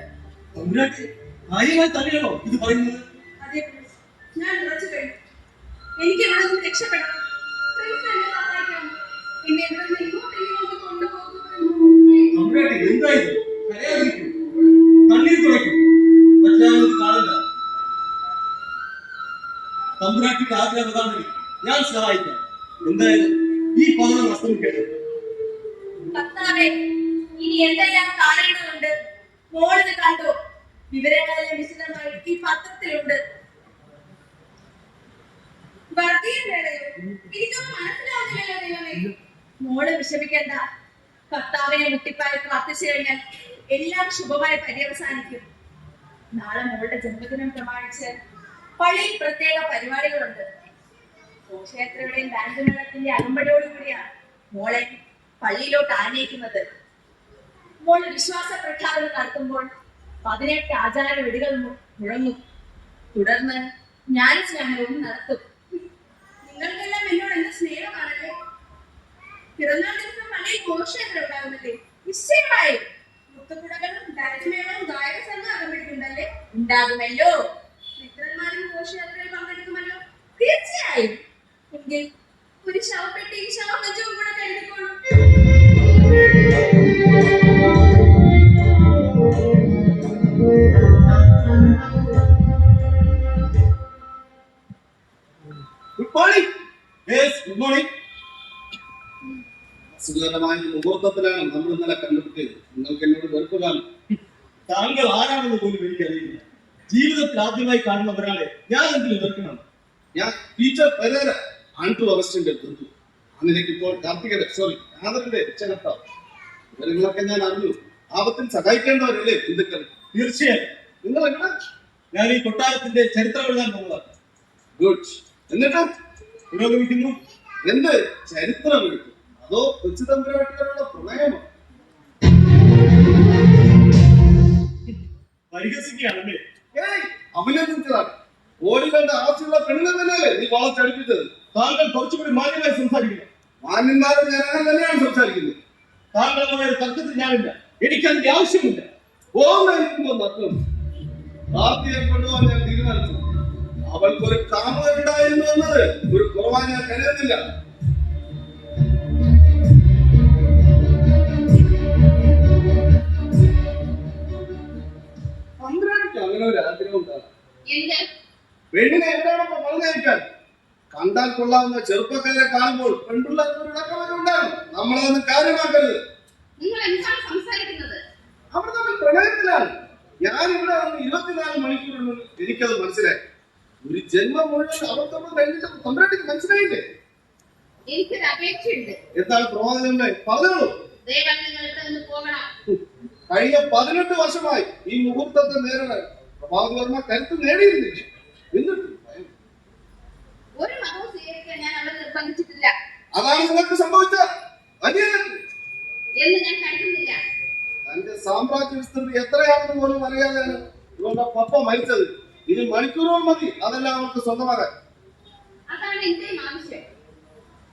തമ്പുരാട്ടി കാര്യമായി തന്നെയാണോ ഇത് പറയുന്നത്? അതെ പ്രിൻസ്, ഞാൻ ഉറച്ചു കഴിഞ്ഞു. എനിക്ക് ഇവിടെ നിന്ന് രക്ഷപ്പെടണം. പ്രിൻസ് എന്നെ സഹായിക്കണം. എന്നെ ഇവിടെ നിന്ന് ഇങ്ങോട്ട് കൊണ്ടുപോകുന്നു. തമ്പുരാട്ടി എന്തായിരുന്നു? കരയാതിരിക്കും, കണ്ണീർ തുടയ്ക്കും, മറ്റാരൊന്നും കാണില്ല. തമ്പുരാട്ടിക്ക് ആഗ്രഹം ഞാൻ സഹായിക്കാം. എന്തായാലും ഈ പതനം അസ്തമിക്കട്ടെ. കർത്താവേ, ഇനി എന്തെല്ലാം കാണേണ്ടതുണ്ട്? മോളിത് കണ്ടു. വിവരങ്ങളെല്ലാം വിശദമായി ഈ പത്രത്തിലുണ്ട്. വർഗീയ വേളയോ? എനിക്കൊന്നും മനസ്സിലാവുന്നില്ലല്ലോ ദൈവമേ. മോള് വിഷമിക്കണ്ട. കർത്താവിനെ മുട്ടിപ്പായി പ്രാർത്ഥിച്ചു കഴിഞ്ഞാൽ എല്ലാം ശുഭമായി പര്യവസാനിക്കും. നാളെ മോളുടെ ജന്മദിനം പ്രമാണിച്ച് പള്ളിയിൽ പ്രത്യേക പരിപാടികളുണ്ട്. ക്ഷേത്രങ്ങളുടെയും ബാങ്ക് മേളത്തിന്റെ അകമ്പടിയോടുകൂടിയാണ് മോളെ പള്ളിയിലോട്ട് ആനയിക്കുന്നത്. മോള് വിശ്വാസ പ്രഖ്യാപനം നടത്തുമ്പോൾ 18 ആചാര വെടികൾ മുഴങ്ങും. തുടർന്ന് ജ്ഞാനസ്നാനവും നടത്തും. നിങ്ങൾക്കെല്ലാം എന്നോട് എന്ത് സ്നേഹമാണല്ലേ? പിറന്നാൾ ദിവസം പള്ളിയിൽ ഘോഷയാത്ര ഉണ്ടാകുമല്ലേ? നിശ്ചയമായും മുത്തക്കുടകളും ഡാൻസ്മേളവും ഗായക സംഘം അകമ്പടിക്കുണ്ടല്ലേ? ഉണ്ടാകുമല്ലോ. മിത്രന്മാരും ഘോഷയാത്രയിൽ പങ്കെടുക്കുമല്ലോ? തീർച്ചയായും. എങ്കിൽ ഒരു ശവപ്പെട്ടിയും ശവമഞ്ചവും കൂടെ കരുതിക്കോളൂ. Good morning. Yes, good morning. സുഖകരമായ മുഹൂർത്തത്തിലാണ് നമ്മൾ ഇന്നലെ കണ്ടുപിടിച്ചത്. നിങ്ങൾക്ക് എന്നോട് വെറുപ്പതാണ്. താങ്കൾ ആരാണെന്ന് പോലും എനിക്കറിയില്ല. ജീവിതത്തിൽ ആദ്യമായി കാണുന്ന ഒരാളെ ഞാൻ എന്തിൽ എതിർക്കണം? ഞാൻ ടീച്ചർ പെരേര ആൻഡ്രു അഗസ്റ്റിന്റെ ബന്ധു. അതിലേക്ക് ഇപ്പോൾ കാർത്തികയുടെ ആദറിന്റെ രക്ഷകർത്താവ്. ഇവരുകളൊക്കെ ഞാൻ അറിഞ്ഞു. ആപത്തിൽ സഹായിക്കേണ്ടവരല്ലേ ബന്ധുക്കൾ? തീർച്ചയായും. നിങ്ങൾ എങ്ങനെ? ഞാൻ ഈ കൊട്ടാരത്തിന്റെ ചരിത്രം എഴുതാൻ പോകുന്നതാണ്. ഗുഡ്. എന്നിട്ട് പുരോഗമിക്കുന്നു. എന്ത് ചരിത്രം എഴുതും? അതോ കൊച്ചു തമ്പുരാട്ടികളുടെ പ്രണയമോ? പരിഹസിക്കുകയാണല്ലേ? അഭിനന്ദിച്ചതാണ്. ഓടി കണ്ട ആവശ്യമുള്ള പെണ്ണിനെ തന്നെയല്ലേ നീ വളച്ചടിപ്പിച്ചത്? താങ്കൾ കുറച്ചുകൂടി മാന്യമായി സംസാരിക്കണം. മാന്യന്മാരും ഞാൻ അങ്ങനെ തന്നെയാണ് സംസാരിക്കുന്നത്. താങ്കളുമായ ഒരു തർക്കത്തിൽ ഞാനില്ല. എനിക്കതിന്റെ ആവശ്യമില്ല. ഓർമ്മ നഷ്ടം. ഭാരതിയെ കൊണ്ടുപോകാൻ ഞാൻ തീരുമാനിച്ചു. അവൾക്കൊരു കാമുകനുണ്ടായിരുന്നു എന്നത് ഒരു കുറവാൻ ഞാൻ കരുതുന്നില്ല. തമ്പുരാട്ടിക്ക് അങ്ങനെ ഒരു ആഗ്രഹം ഉണ്ടാകും. പെണ്ണിനെ എവിടെയാണോ പറഞ്ഞയക്കാൻ? കണ്ടാൽ കൊള്ളാവുന്ന ചെറുപ്പക്കാരെ കാണുമ്പോൾ പെൺപിള്ളേർക്ക് ഒരു ഇടക്കമൊക്കെ ഉണ്ടാകും. നമ്മളതൊന്നും കാര്യമാക്കരുത്. അവർ തമ്മിൽ പ്രണയത്തിലാണ്. ഞാൻ ഇവിടെ വന്ന് 24 മണിക്കൂറിനുള്ളിൽ എനിക്കത് മനസ്സിലായി. ഒരു ജന്മം മുഴുവൻ അവർ തമ്മിൽ കഴിഞ്ഞിട്ട് തമ്പുരാട്ടിക്ക് മനസ്സിലായില്ലേ? എനിക്കൊരു അപേക്ഷയുണ്ട്. എന്താണ് പ്രവാചകന്റെ പറഞ്ഞോളൂ. കഴിഞ്ഞ 18 വർഷമായി ഈ മുഹൂർത്തത്തെ നേരിടാൻ പ്രവാചകർമ്മ കരുത്ത് നേടിയിരുന്നില്ല. എന്നിട്ട് ഒരു മതവും സ്വീകരിക്കാൻ ഞാൻ അവരെ നിർബന്ധിച്ചിട്ടില്ല. അതാണ് നിങ്ങൾക്ക് സംഭവിച്ച അന്യായം എന്ന് ഞാൻ കരുതുന്നില്ല. തന്റെ സാമ്രാജ്യ വിസ്തൃതി എത്രയാണെന്ന് പോലും അറിയാതെയാണ് ഇവളുടെ പപ്പ മരിച്ചത്. ഇനി മണിക്കൂറുകൾ മതി അതെല്ലാം അവർക്ക് സ്വന്തമാകാൻ. അതാണ് എന്റെയും ആവശ്യം.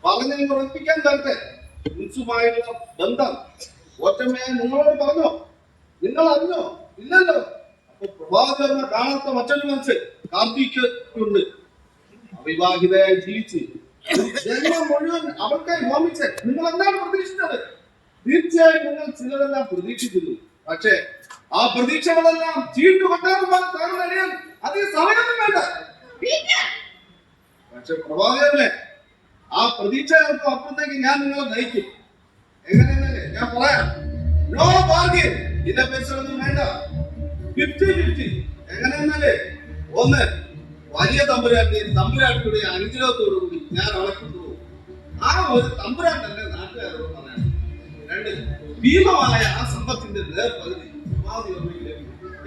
പറഞ്ഞു ഉറപ്പിക്കാൻ തരട്ടെ. ഇൻസുമായിട്ടുള്ള ബന്ധം ഒറ്റമ്മയെ നിങ്ങളോട് പറഞ്ഞോ? നിങ്ങൾ അറിഞ്ഞോ? ഇല്ലല്ലോ. അപ്പൊ പ്രഭാകരനെ കാണാത്ത മറ്റൊരു മനസ്സ് കാർത്തിക്ക് ഉണ്ട്. അവിവാഹിതയായി ജീവിച്ച് ജന്മം മുഴുവൻ അവർക്കായി ഹോമിച്ച് നിങ്ങൾ എന്താണ് പ്രതീക്ഷിച്ചത്? തീർച്ചയായും നിങ്ങൾ ചിലതെല്ലാം പ്രതീക്ഷിക്കുന്നു. പക്ഷേ ആ പ്രതീക്ഷകളെല്ലാം ചീട്ടുകൊട്ടാരന്മാർ താങ്കൾ അറിയാൻ അധികം സമയമൊന്നും വേണ്ട. പക്ഷെ പ്രഭാകരനെ ആ പ്രതീക്ഷകൾക്ക് അപ്പുറത്തേക്ക് ഞാൻ നിങ്ങളെ നയിക്കും. എങ്ങനെയെന്നല്ലേ ഞാൻ പറയാം. No bargain. ഇതിനെ പൈസയൊന്നും വേണ്ട. 50-50. എങ്ങനെയെന്നല്ലേ? ഒന്ന്, വലിയ തമ്പുരാന്റെയും തമ്പുരാട്ടിയുടെ അനുഗ്രഹത്തോടു കൂടി ഞാൻ അവളെ കൊണ്ടുപോകും. ആ ഒരു തമ്പുരാൻ തന്നെ നാട്ടുകാരോട് പറയണം. 2, ഭീമമായ ആ സമ്പത്തിന്റെ നേർപകുതി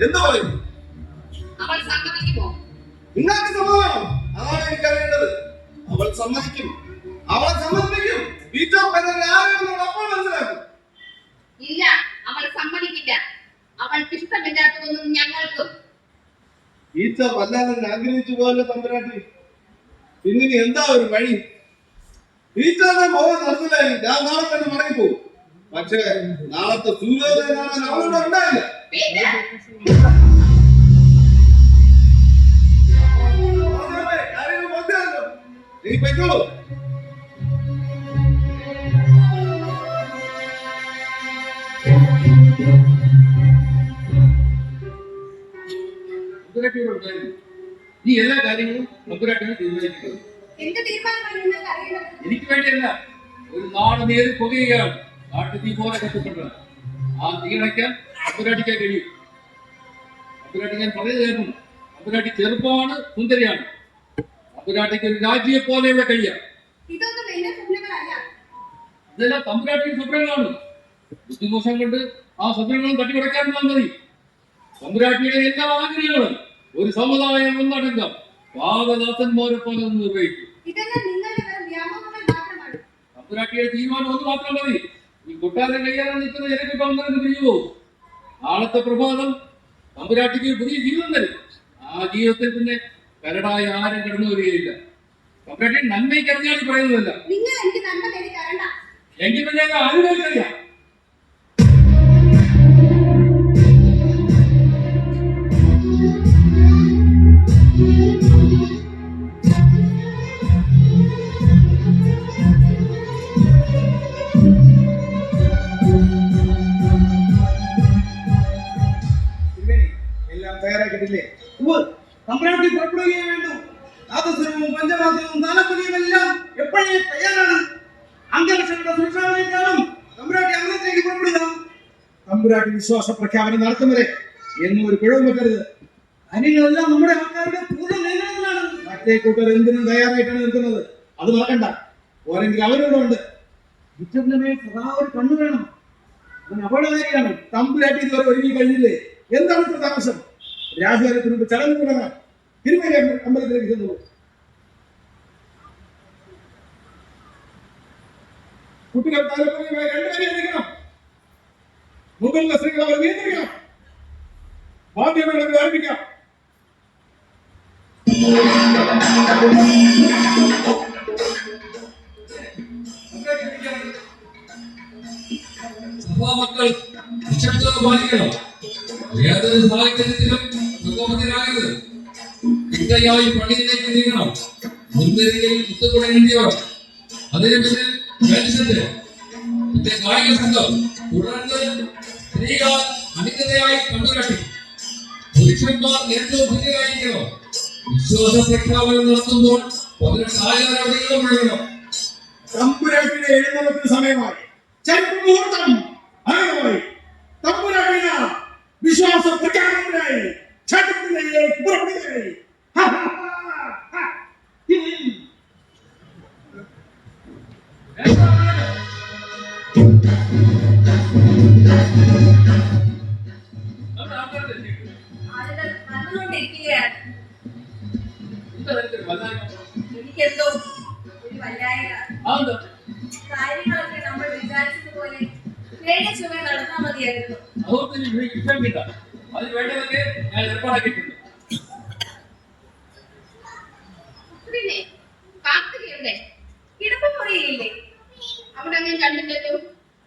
എന്ത് പറയും? നിങ്ങൾക്ക് സമ്മതമാണോ? അതാണ് എനിക്കറിയേണ്ടത്. അവൾ സമ്മതിക്കും. അവളെ സമ്മതിപ്പിക്കും. വീട്ടോ അപ്പോൾ മനസ്സിലാക്കും. ഇല്ല, അവൾ സമ്മതിക്കില്ല. അവൾക്ക് ഇഷ്ടമില്ലാത്തതൊന്നും ഞങ്ങൾക്കും. ഈച്ച വല്ലാതെ ആഗ്രഹിച്ചു പോലെ തമ്പുരാട്ടി. പിന്നെ എന്താ ഒരു വഴി? ഈച്ചയുടെ മോഹം നടന്നില്ലായി. ഞാൻ നാളെ തന്നെ മടങ്ങിപ്പോകും. പക്ഷേ നാളത്തെ സൂര്യോദയം കാണാൻ അവളോട് ഉണ്ടായില്ല. നീ പൊയ്ക്കോളൂ. നീ എല്ലാ കാര്യങ്ങളും നമ്പുരാട്ടിനെ തീരുമാനിക്കുന്നത്. എന്റെ തീരുമാനമാണ് നിങ്ങൾക്ക് അറിയുന്നത്. എനിക്ക് വേണ്ടിയല്ല. ഒരു നാട് നേരി പുകയുകയാണ്. നാട്ടു തീ പോലെ കത്തിപ്പെട്ടത്. ആ തീയണയ്ക്കാൻ നമ്പുരാട്ടിക്കാൻ കഴിയും. നമ്പുരാട്ടി ഞാൻ പറയുന്നത് കേൾക്കുന്നു. നമ്പുരാട്ടി ചെറുപ്പമാണ്, സുന്ദരിയാണ്. നമ്പുരാട്ടിക്ക് ഒരു രാജ്യയെ പോലെ ഇവിടെ കഴിയാം. ഇതൊന്നും എന്റെ സ്വപ്നങ്ങളല്ല. ഇതെല്ലാം തമ്പുരാട്ടിയുടെ സ്വപ്നങ്ങളാണ്. ബുദ്ധിമോശം കൊണ്ട് ആ സ്വപ്നങ്ങളും തട്ടിമുടക്കാൻ മതി. തമ്പുരാട്ടിയുടെ എല്ലാ ആഗ്രഹങ്ങളും ഒരു സമുദായം ഒന്നടങ്കം പാദദാസന്മാരെ പോലെ നിർവഹിക്കും. ഇതെല്ലാം നിങ്ങളുടെ വെറും വ്യാമോഹങ്ങൾ മാത്രമാണ്. തമ്പുരാട്ടിയുടെ തീരുമാനം ഒന്ന് മാത്രം മതി. ഈ കൊട്ടാരം കയ്യാറാൻ നിൽക്കുന്ന ജനക്കൂട്ടം അന്നേരം പിരിഞ്ഞു. നാളത്തെ പ്രഭാതം തമ്പുരാട്ടിക്ക് ഒരു പുതിയ ജീവിതം തരും. ആ ജീവിതത്തിൽ പിന്നെ കരടായ ആരും കടന്നു വരികയില്ല. തമ്പുരാട്ടി നന്മയ്ക്ക് അറിഞ്ഞാൽ പറയുന്നതല്ല. നിങ്ങൾ എനിക്ക് നന്മ തേടി തരണ്ട. എങ്കിൽ പിന്നെ ആരുമില്ല. എല്ലാം തയ്യാറാക്കിയിട്ടില്ലേ? തമ്പുരാട്ടി പുറപ്പെടുകയേ വേണ്ടു. നാദസ്വരവും പഞ്ചവാദ്യവും താലപ്പൊലിയും എല്ലാം എപ്പോഴേ തയ്യാറാണ്. അംഗരക്ഷകളുടെ സുരക്ഷാവിനേക്കാളും തമ്പുരാട്ടി അംഗത്തേക്ക് പുറപ്പെടുക. തമ്പുരാട്ടി വിശ്വാസ പ്രഖ്യാപനം നടത്തുന്നവരെ എന്നും ഒരു പിഴവ് പറ്റരുത്. അനികളെല്ലാം നമ്മുടെ ആൾക്കാരുടെ പൂർണ്ണ നിയന്ത്രണത്തിലാണ്. മറ്റേ കൂട്ടർ എന്തിനും തയ്യാറായിട്ടാണ് നിൽക്കുന്നത്. അത് മറക്കണ്ട. ഓരെങ്കിലും അവരോട് ഉണ്ട്. യുദ്ധത്തിനെ സദാ ഒരു കണ്ണു വേണം. അവൻ അപകടകാരിയാണ്. തമ്പുരാട്ടി ഇതുവരെ ഒരുങ്ങി കഴിഞ്ഞില്ലേ? എന്താണ് ഇത്ര താമസം? രാജകാര്യത്തിന് മുമ്പ് ചടങ്ങ് തുടങ്ങാം. തിരുമേനി അമ്പലത്തിലേക്ക് ചെന്നു. കുട്ടികൾ താലപ്പൊലിയുമായി രണ്ടുപേരെ എടുക്കണം. മുകളിലെ സ്ത്രീകൾ അവർ നിയന്ത്രിക്കണം. മാധ്യമങ്ങൾ ആരംഭിക്കാം. സഭാമക്കൾ നിശബ്ദത പാലിക്കണം. ഏതൊരു സാഹചര്യത്തിലും പ്രകോപത്തിലാകരുത്. ചിട്ടയായി പള്ളിയിലേക്ക് നീങ്ങണം. മുൻനിരയിൽ കുത്തുകുടയേണ്ടിയോ അതിന് പിന്നെ ബാൻഡ്, പിന്നെ കായിക സംഘം, തുടർന്ന് സ്ത്രീകൾ അണിതയായി കണ്ടുകെട്ടി. പുരുഷന്മാർ ഏറ്റവും മുന്നിലായിരിക്കണം. വിശ്വാസ പ്രഖ്യാപനം നടത്തുമ്പോൾ 18 എവിടെയും മുഴുവണം. തമ്പുരാട്ടിയുടെ എഴുന്നള്ളത്തിന് സമയമായി. ചരിത്രമുഹൂർത്തം ആരംഭമായി. തമ്പുരാട്ടിന് വിശ്വാസ പ്രഖ്യാപനത്തിനായി ക്ഷേത്രത്തിലേക്ക് പുറപ്പെടുകയായി. ആളുകൾ വന്നുകൊണ്ടിരിക്കുകയാണ്. എനിക്കെന്തോ ഒരു വല്ലായ്മ. കാര്യങ്ങളൊക്കെ നമ്മൾ വിചാരിച്ചതുപോലെ വേണ്ട ചുമ നടന്നാൽ മതിയായിരുന്നു. അത് വേണ്ടതൊക്കെ ഞാൻ ഏർപ്പാടാക്കിയിട്ടുണ്ട്. പിന്നെ കാർത്തികയുടെ കിടപ്പുമുറിയില്ലേ? അവിടെ അങ്ങനെ കണ്ടില്ലല്ലോ.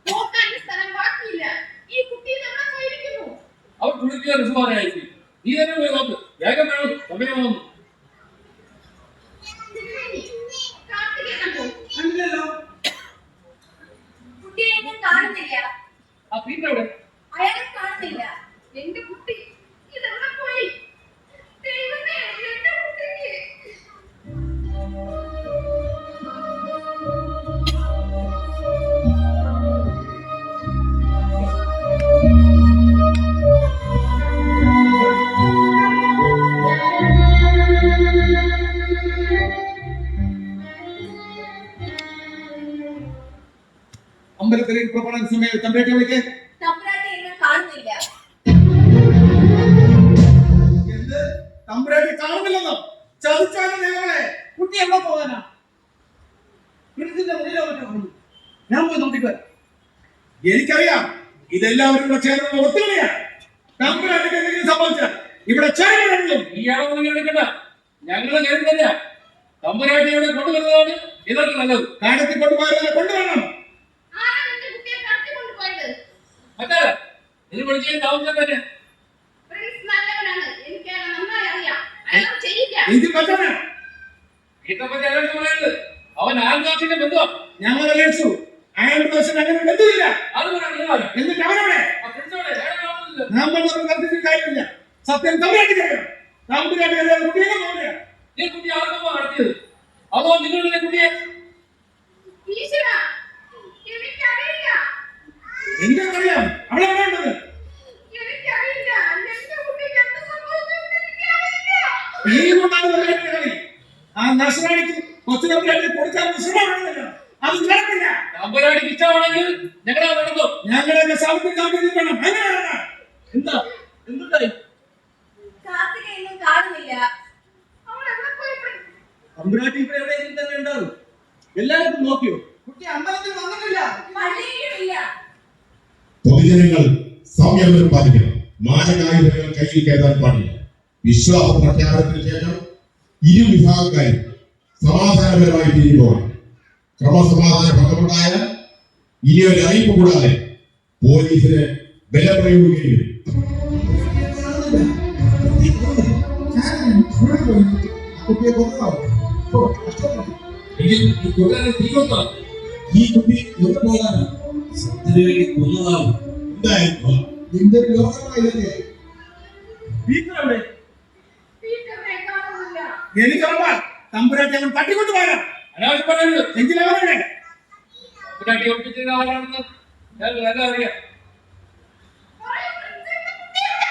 നോക്കാൻ സ്ഥലം ബാക്കിയില്ല. ഈ കുട്ടി നമ്മളെ കയറിക്കുന്നു. അവർ കുളിക്കുക രസമാനായിരിക്കും. നീ തന്നെ പോയി നോക്ക്. വേഗം വേണം, സമയമാകുന്നു. കാർത്തികയെ കണ്ടു. കണ്ടില്ലല്ലോ. കുട്ടിയെ എങ്ങും കാണുന്നില്ല. ആ പീറ്ററവിടെ? അയാളെ കാണുന്നില്ല. എന്റെ കുട്ടി ഇതെവിടെ പോയി? ദൈവമേ, എന്റെ കുട്ടിക്ക്. അമ്പലത്തിലേക്ക് പുറപ്പെടാൻ സമയം. തമ്പുരാട്ടി വിളിക്കേ. തമ്പുരാട്ടി എങ്ങും കാണുന്നില്ല. എന്ത്? തമ്പുരാട്ടി കാണുന്നില്ലെന്നോ? ചതിച്ചാലും നിങ്ങളെ കുട്ടി എവിടെ പോകാനാ? വീട്ടിന്റെ മുന്നിലോ മറ്റോ കാണുന്നു. ഞാൻ പോയി നോക്കിക്കോ. എനിക്കറിയാം. ഇതെല്ലാവരും കൂടെ ചേർന്ന് ഒത്തുകളിയാണ്. തമ്പുരാട്ടിക്ക് എന്തെങ്കിലും സംഭവിച്ചാൽ ഇവിടെ ചേരുന്നു. നീയാണോ എടുക്കണ്ട. ഞങ്ങള് കരുതല്ല. തമ്പുരാട്ടിയോടെ കൊണ്ടുവരുന്നതാണ് ഇതൊക്കെ നല്ലത്. കാലത്തിൽ കൊണ്ടുപോയാൽ കൊണ്ടുവരണം. ആരാണ് എന്റെ കുട്ടിയെ കടത്തിക്കൊണ്ടുപോയത്? മറ്റാരാ? ഇത് വിളിച്ചാൽ താമസം തന്നെ. പ്രിൻസ് നല്ലവനാണ്. എനിക്ക് അയാളെ നന്നായി അറിയാം. അയാൾ ചെയ്യില്ല. എനിക്ക് പറ്റണേ. ഇതേപ്പറ്റി അയാൾക്ക് പറയുന്നത് അവൻ ആകാശിന്റെ ബന്ധുവാ. ഞങ്ങൾ അന്വേഷിച്ചു. അയാളുടെ ദിവസം അങ്ങനെ ബന്ധമില്ല. അത് പറയാം. എന്നിട്ട് അവനവിടെ നമ്മൾ തർക്കിച്ചിട്ട് കാര്യമില്ല. സത്യം തമ്പുരാട്ടിക്കറിയാം. തമ്പുരാട്ടി കുട്ടിയെ പോലെയാ. നീ കുട്ടി ആർക്കോ നടത്തിയത്? അതോ നിങ്ങളുടെ കുട്ടിയെ? ഈശ്വരാ, എനിക്കറിയില്ല. എനിക്കറിയാം. അവളെ എവിടെ ഉള്ളത്? എനിക്കറിയില്ല. എന്റെ കുട്ടിക്ക് എന്ത് സംഭവിച്ചു എനിക്കറിയില്ല. ഈ കൊണ്ടാണ് തമ്പുരാട്ടിയുടെ കളി. ആ നഷ്ടമായിട്ട് കൊച്ചു തമ്പുരാട്ടി കൊടുക്കാനുള്ള ശ്രമമാണെന്നില്ല. അത് നടക്കില്ല. തമ്പുരാട്ടിക്ക് ഇഷ്ടമാണെങ്കിൽ ഞങ്ങളെ നടന്നു. ഞങ്ങളുടെ സാമ്പത്തിക വേണം. അങ്ങനെയാണ്. എന്താ? എന്തുണ്ടായി? കാർത്തിക എങ്ങും കാണുന്നില്ല. അവൾ എവിടെ പോയി? തമ്പുരാട്ടി ഇവിടെ എവിടെയെങ്കിലും തന്നെ ഉണ്ടാവും. എല്ലാവർക്കും നോക്കിയോ? കുട്ടി അമ്പലത്തിൽ വന്നിട്ടില്ല. പള്ളിയിലുമില്ല. പൊതുജനങ്ങൾ സംയമനം പാലിക്കണം. മാരകായുധങ്ങൾ കയ്യിൽ കരുതാൻ പാടില്ല. വിശ്വാസ പ്രഖ്യാപനത്തിന് ശേഷം ഇരു വിഭാഗക്കാരും സമാധാനപരമായി പിരിഞ്ഞു പോകണം. ക്രമസമാധാന ഭംഗമുണ്ടായാൽ ഇനി ഒരു അറിയിപ്പ് കൂടാതെ പോലീസിന് ബലം പ്രയോഗിക്കുകയും കുട്ടിയെ കൊന്നതാവും. ഈ കുട്ടി എവിടെ പോകാനാണ്? കൊന്നതാവും. എന്തായിരിക്കും നിന്റെ ഒരു ലോകമായില്ലേ? പീറ്റർ എവിടെ? പീറ്ററിനെ കാണുന്നില്ല. എനിക്കറിയാം. തമ്പുരാട്ടി അവൻ തട്ടിക്കൊണ്ടു പോരാ. അനാവശ്യം പറയരുത്. എങ്കിലവനെ തമ്പുരാട്ടി ഒപ്പിച്ചത് ആരാണെന്ന് ഞാൻ നല്ല അറിയാം. പറയൂ, പ്രിൻസിന്റെ കുട്ടിയുടെ.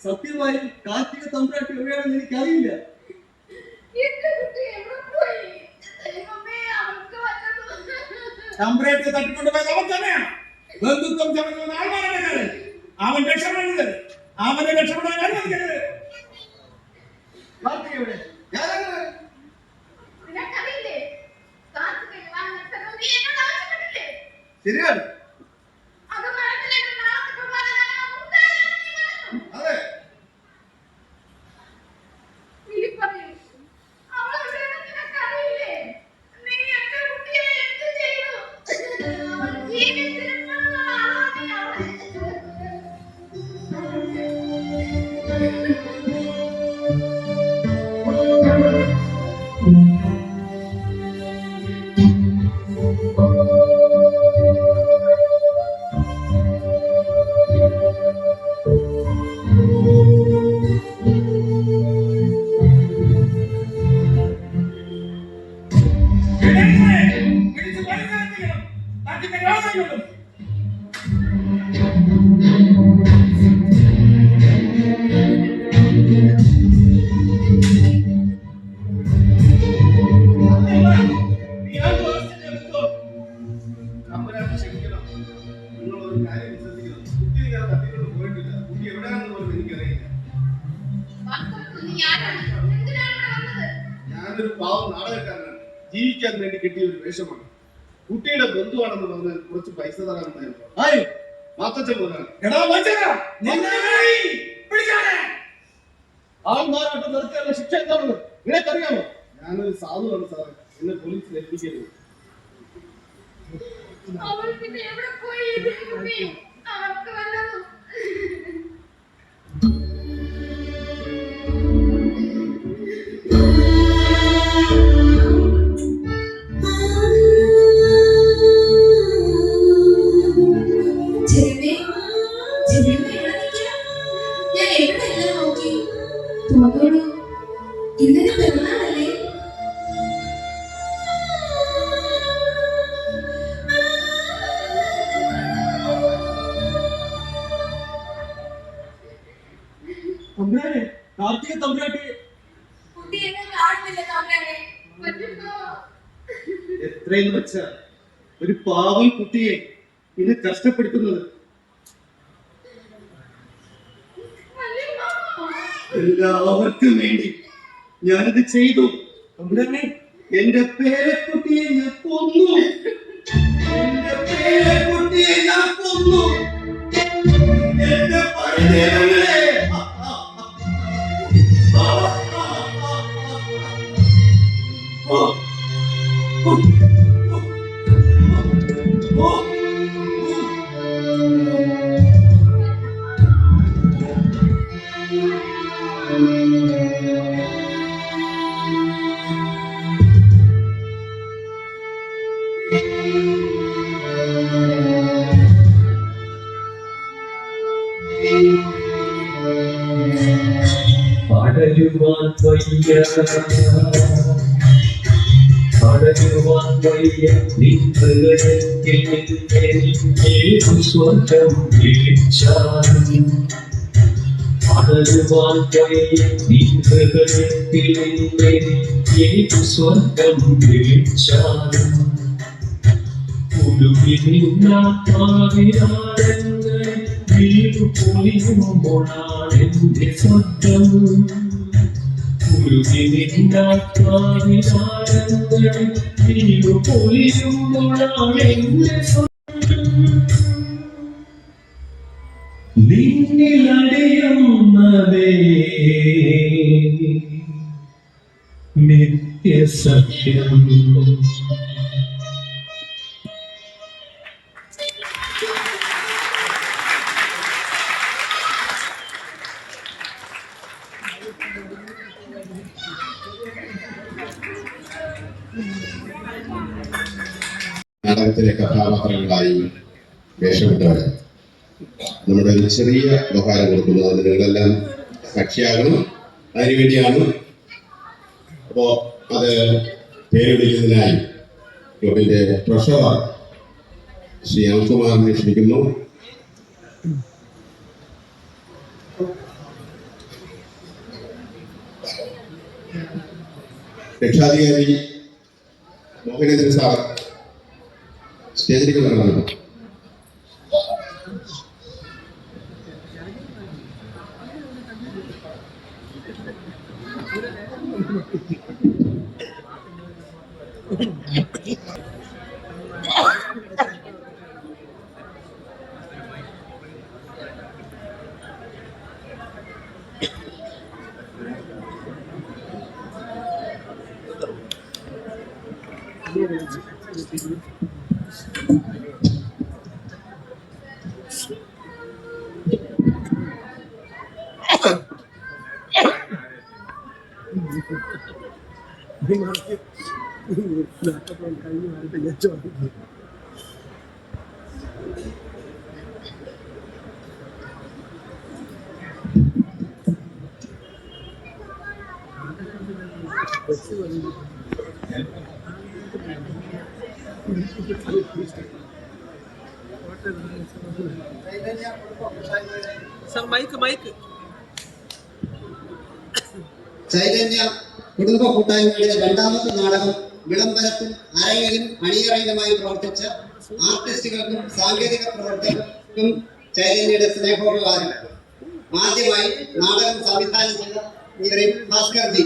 സത്യമായും കാർത്തിക തമ്പുരാട്ടി എവിടെയാണെന്ന് എനിക്കറിയില്ല. എന്റെ കുട്ടി എവിടെ പോയി? ദൈവമേ, അവൾക്ക് വല്ലതും. തമ്പുരാട്ടിയെ തട്ടിക്കൊണ്ടുപോയത് അവൻ തന്നെയാണ്. ബന്ധുത്വം ചമഞ്ഞ ആൾമാരുടെ അവൻ രക്ഷപ്പെടരുത്. അവനെ രക്ഷപ്പെടാൻ അനുവദിക്കരുത്. കാർത്തിക എവിടെ? നിനക്കറിയില്ലേ? കാർത്തിക വിവാഹം നടത്തണം നീ എന്നോട് ആവശ്യപ്പെട്ടില്ലേ? ശരിയാണ്. അത് നടന്നില്ലെങ്കിൽ നാളത്തെ കുർബാന ഞാൻ മുട്ടായെന്ന് നീ പറഞ്ഞു. അതെ. നീ പറയൂ. അവൾ എവിടെയാണെന്ന് നിനക്കറിയില്ലേ? നീ എന്റെ കുട്ടിയെ എന്ത് ചെയ്തു? അവൾ ജീവിച്ചിരിപ്പുള്ള ആളാണ് അവൾ. ഞാനാണ്. എന്തിനാണ് ഇവിടെ വന്നത്? ഞാനൊരു പാവം നാടകക്കാരനാണ്. ജീവിക്കാൻ വേണ്ടി കിട്ടിയ ഒരു വേഷമാണ്. കുട്ടിയുടെ ബന്ധുവാണെന്ന് പറഞ്ഞാൽ കുറച്ച് പൈസ തരാനുണ്ടായിരുന്നു. ആര്? മാത്തച്ഛൻ മുതലാണ്. ആൾമാറാട്ടം നടത്തിയുള്ള ശിക്ഷ എന്താണെന്ന് നിനക്കറിയാമോ? ഞാനൊരു സാധുവാണ് സാറേ, എന്നെ പോലീസിൽ ഏൽപ്പിക്കരുത്. അവൾ പിന്നെ എവിടെ പോയി ദൈവമേ? അവൾക്ക് വല്ലതും ഞാൻ എവിടെയെല്ലാം നോക്കി തോന്നോളൂ ഇന്നലെ പിറന്നാളല്ലേ? തമ്പുരാനെ, കാർത്തിക തമ്പുരാട്ടി കുട്ടി എന്നെ കാണുന്നില്ല തമ്പുരാനെ. പറ്റുമോ? എത്രയെന്ന് വെച്ചാ ഒരു പാവം കുട്ടിയെ ഇത് കഷ്ടപ്പെടുത്തുന്നത്. എല്ലാവർക്കും വേണ്ടി ഞാനിത് ചെയ്തു. തമ്പുരാനെ, എന്റെ പേരക്കുട്ടിയെ ഞാൻ കൊന്നു. എന്റെ പേരക്കുട്ടിയെ ഞാൻ കൊന്നു. എന്റെ പരിദേവങ്ങളെ അടരുവാൻ വയ്യ, അടരുവാൻ വയ്യ നിൻഹൃദയത്തിൽ ഏതു സ്വർഗം വിളിച്ചാലും. അടരുവാൻ വയ്യ നിൻഹൃദയത്തിൽ ഏതു സ്വർഗം വിളിച്ചാലും. ഉടുക്കി നിന്നാത്മാവിനാരങ്ങൾ വീടു പൊളിയുമ്പോഴാണെന്റെ സ്വന്തം. ഉരുകി നിന്നാത്മാവിനാരങ്ങൾ വീടു പൊളിയുമ്പോഴാണെന്റെ സ്വന്തം. നിന്നിലടിയുന്നതേ നിത്യസത്യം. നാടകത്തിലെ കഥാപാത്രങ്ങളായി വേഷമിട്ടവർ നമ്മുടെ ഒരു ചെറിയ ഉപഹാരം കൊടുക്കുന്നത് നിങ്ങളെല്ലാം സാക്ഷിയാകണം. അതിനുവേണ്ടിയാണ്. അപ്പോ അത് പേര് വിളിക്കുന്നതിനായി ക്ലബിന്റെ ട്രഷറർ ശ്രീ അനിൽകുമാറിനെ ക്ഷണിക്കുന്നു. രക്ഷാധികാരി മോഹനേന്ദ്രൻ സാർ സ്റ്റേജിലേക്ക് വരണം. ചൈതന്യ കുടുംബ കൂട്ടായ്മയുടെ രണ്ടാമത്തെ നാടകം വിളംബരത്തിൽ അരങ്ങിലും അണിയറയിലുമായി പ്രവർത്തിച്ച ആർട്ടിസ്റ്റുകൾക്കും സാങ്കേതിക പ്രവർത്തകർക്കും ചൈതന്യയുടെ സ്നേഹോപകാരം. ആദ്യമായി നാടകം സംവിധാനം ചെയ്ത ശ്രീ ഭാസ്കർജി.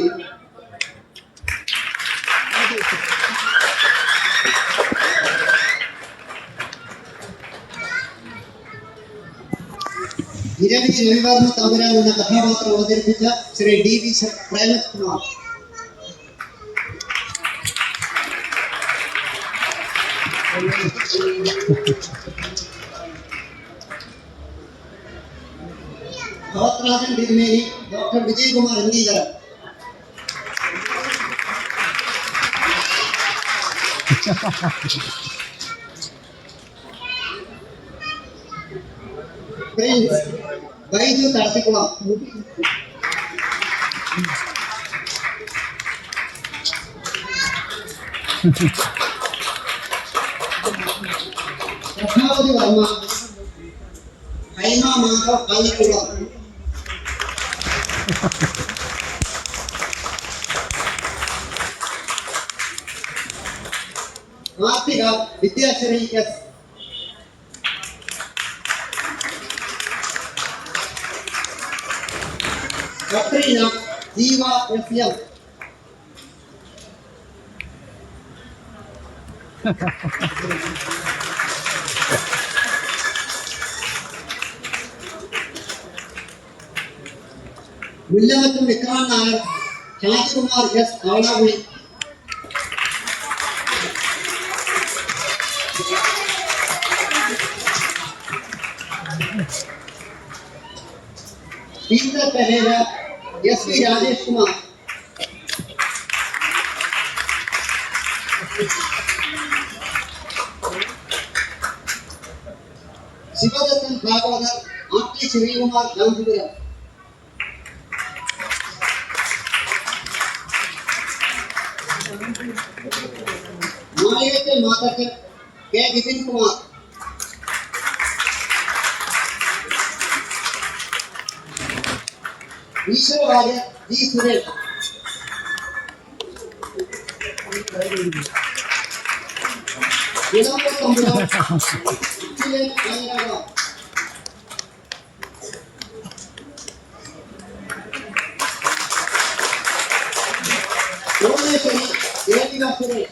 ഇരവിക്ക് നെൽവാർന്ന തമ്പുരാൻ എന്ന കഥാപാത്രം അവതരിപ്പിച്ച ശ്രീ DV പ്രേമത് കുമാർ. ഭവത്രാജൻ തിരുമേനി, ഡോക്ടർ വിജയകുമാർ അംഗീകാരം. Prince Baiju Thadathikulam. Prabhavathi Varma, Haima Madhav Pallikulam. Aarthika Vidyashree S. Katrina Jeeva SM. Mullamattom Vikran Nair, Shajikumar S. Alakuzhi. Peter Pereira, SP Rajesh Kumar. Sivadathan Bhagavathar, RT Sreekumar Gandhipuram. Nayakan Mathakkan K. Vipin Kumar. ഈശ്വരവാര്യ G. Suresh. Suresh.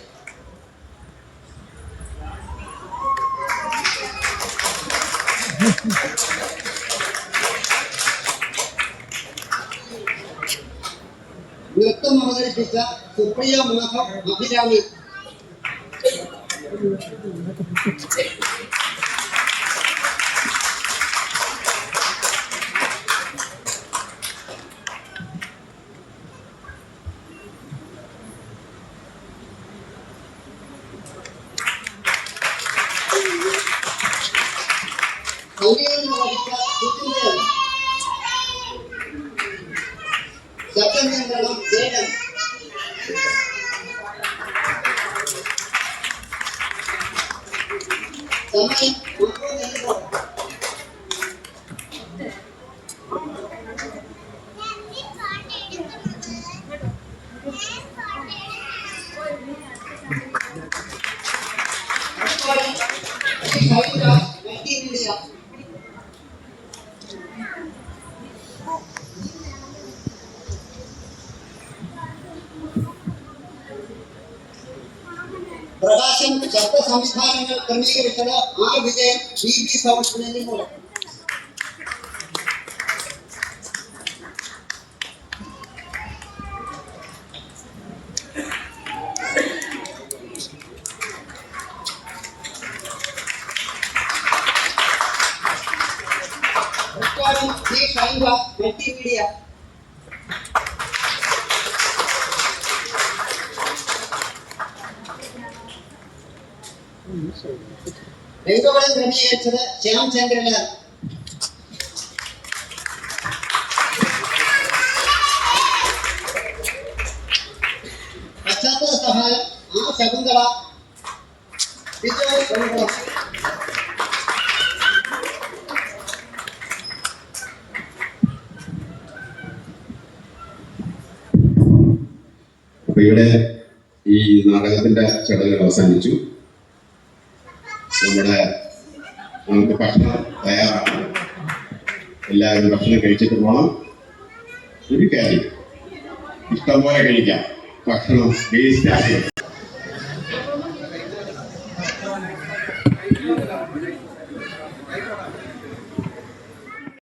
നൃത്തം അവതരിപ്പിച്ച സുപ്രിയ മാധവ് അഭിരാമി. സംഗീതം പഠിച്ച സുചിന്തൻ. ശബ്ദനിയന്ത്രണം ജയൻ. സമയം മൾട്ടിമീഡിയ. പ്രകാശം ശബ്ദ സംവിധാനങ്ങൾ ക്രമീകരിച്ചത് R. വിജയൻ, BB സൗണ്ട് മൂലം. മൾട്ടിമീഡിയ. രംഗവളം ക്രമീകരിച്ചത് ശ്യാം ചന്ദ്രലാൽ. പശ്ചാത്തല സഹായം R. ശകുന്തള, ബിജോയ് കൊണ്ടുള്ള. അപ്പൊ ഇവിടെ ഈ നാടകത്തിന്റെ ചടങ്ങുകൾ അവസാനിച്ചു. നമുക്ക് ഭക്ഷണം തയ്യാറാണ്. എല്ലാവരും ഭക്ഷണം കഴിച്ചിട്ട് പോകണം. ഒരു കാര്യം, ഇഷ്ടംപോലെ കഴിക്കാം. ഭക്ഷണം വേസ്റ്റ് ആക്കരുത്.